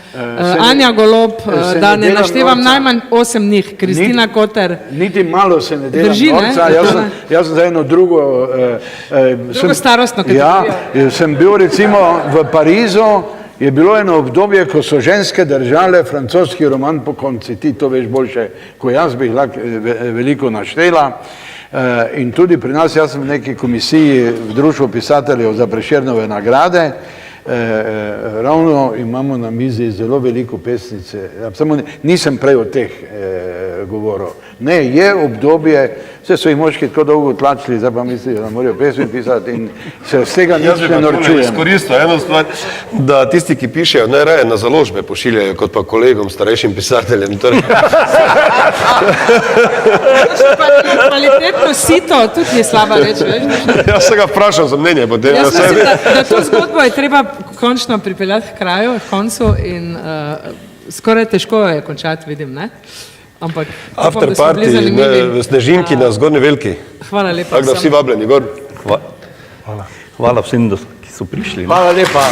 Anja Golob, da ne naštevam najmanj 8 njih, Kristina Koter. Niti malo se ne delam Drži, ne? norca, jaz sem za eno drugo... Drugo starostno kategorijo. Ja, sem bil recimo v Parizu, je bilo eno obdobje, ko so ženske držale francoski roman po konci, ti to veš boljše, ko jaz bi lahko veliko naštela. In tudi pri nas, jaz sem v neki komisiji v Društvu pisateljev za Prešernove nagrade, ravno imamo na mizi zelo veliko pesnice, samo nisem prej o teh govoril. Ne, je obdobje, vse so jih moški tako dolgo tlačili, zdaj pa mislijo, da morajo pesmi pisati in se z tega nič ne norčujem. Jaz bi pa izkoristil eno stvar, da tisti, ki pišejo, najraje na založbe pošiljajo, kot pa kolegom, starejšim pisateljem. Kvalitetno sito tudi ni slaba reč, veš? Jaz se ga vprašal za mnenje potem. Jaz mislim, da to zgodbo je treba končno pripeljati k kraju, k koncu in skoraj težko je končati, vidim, ne? Ampak After party v Snežinki na Zgornji Veliki. Hvala lepa. Tako da vsi vabljeni gor. Hvala vsem, ki so prišli. Hvala lepa.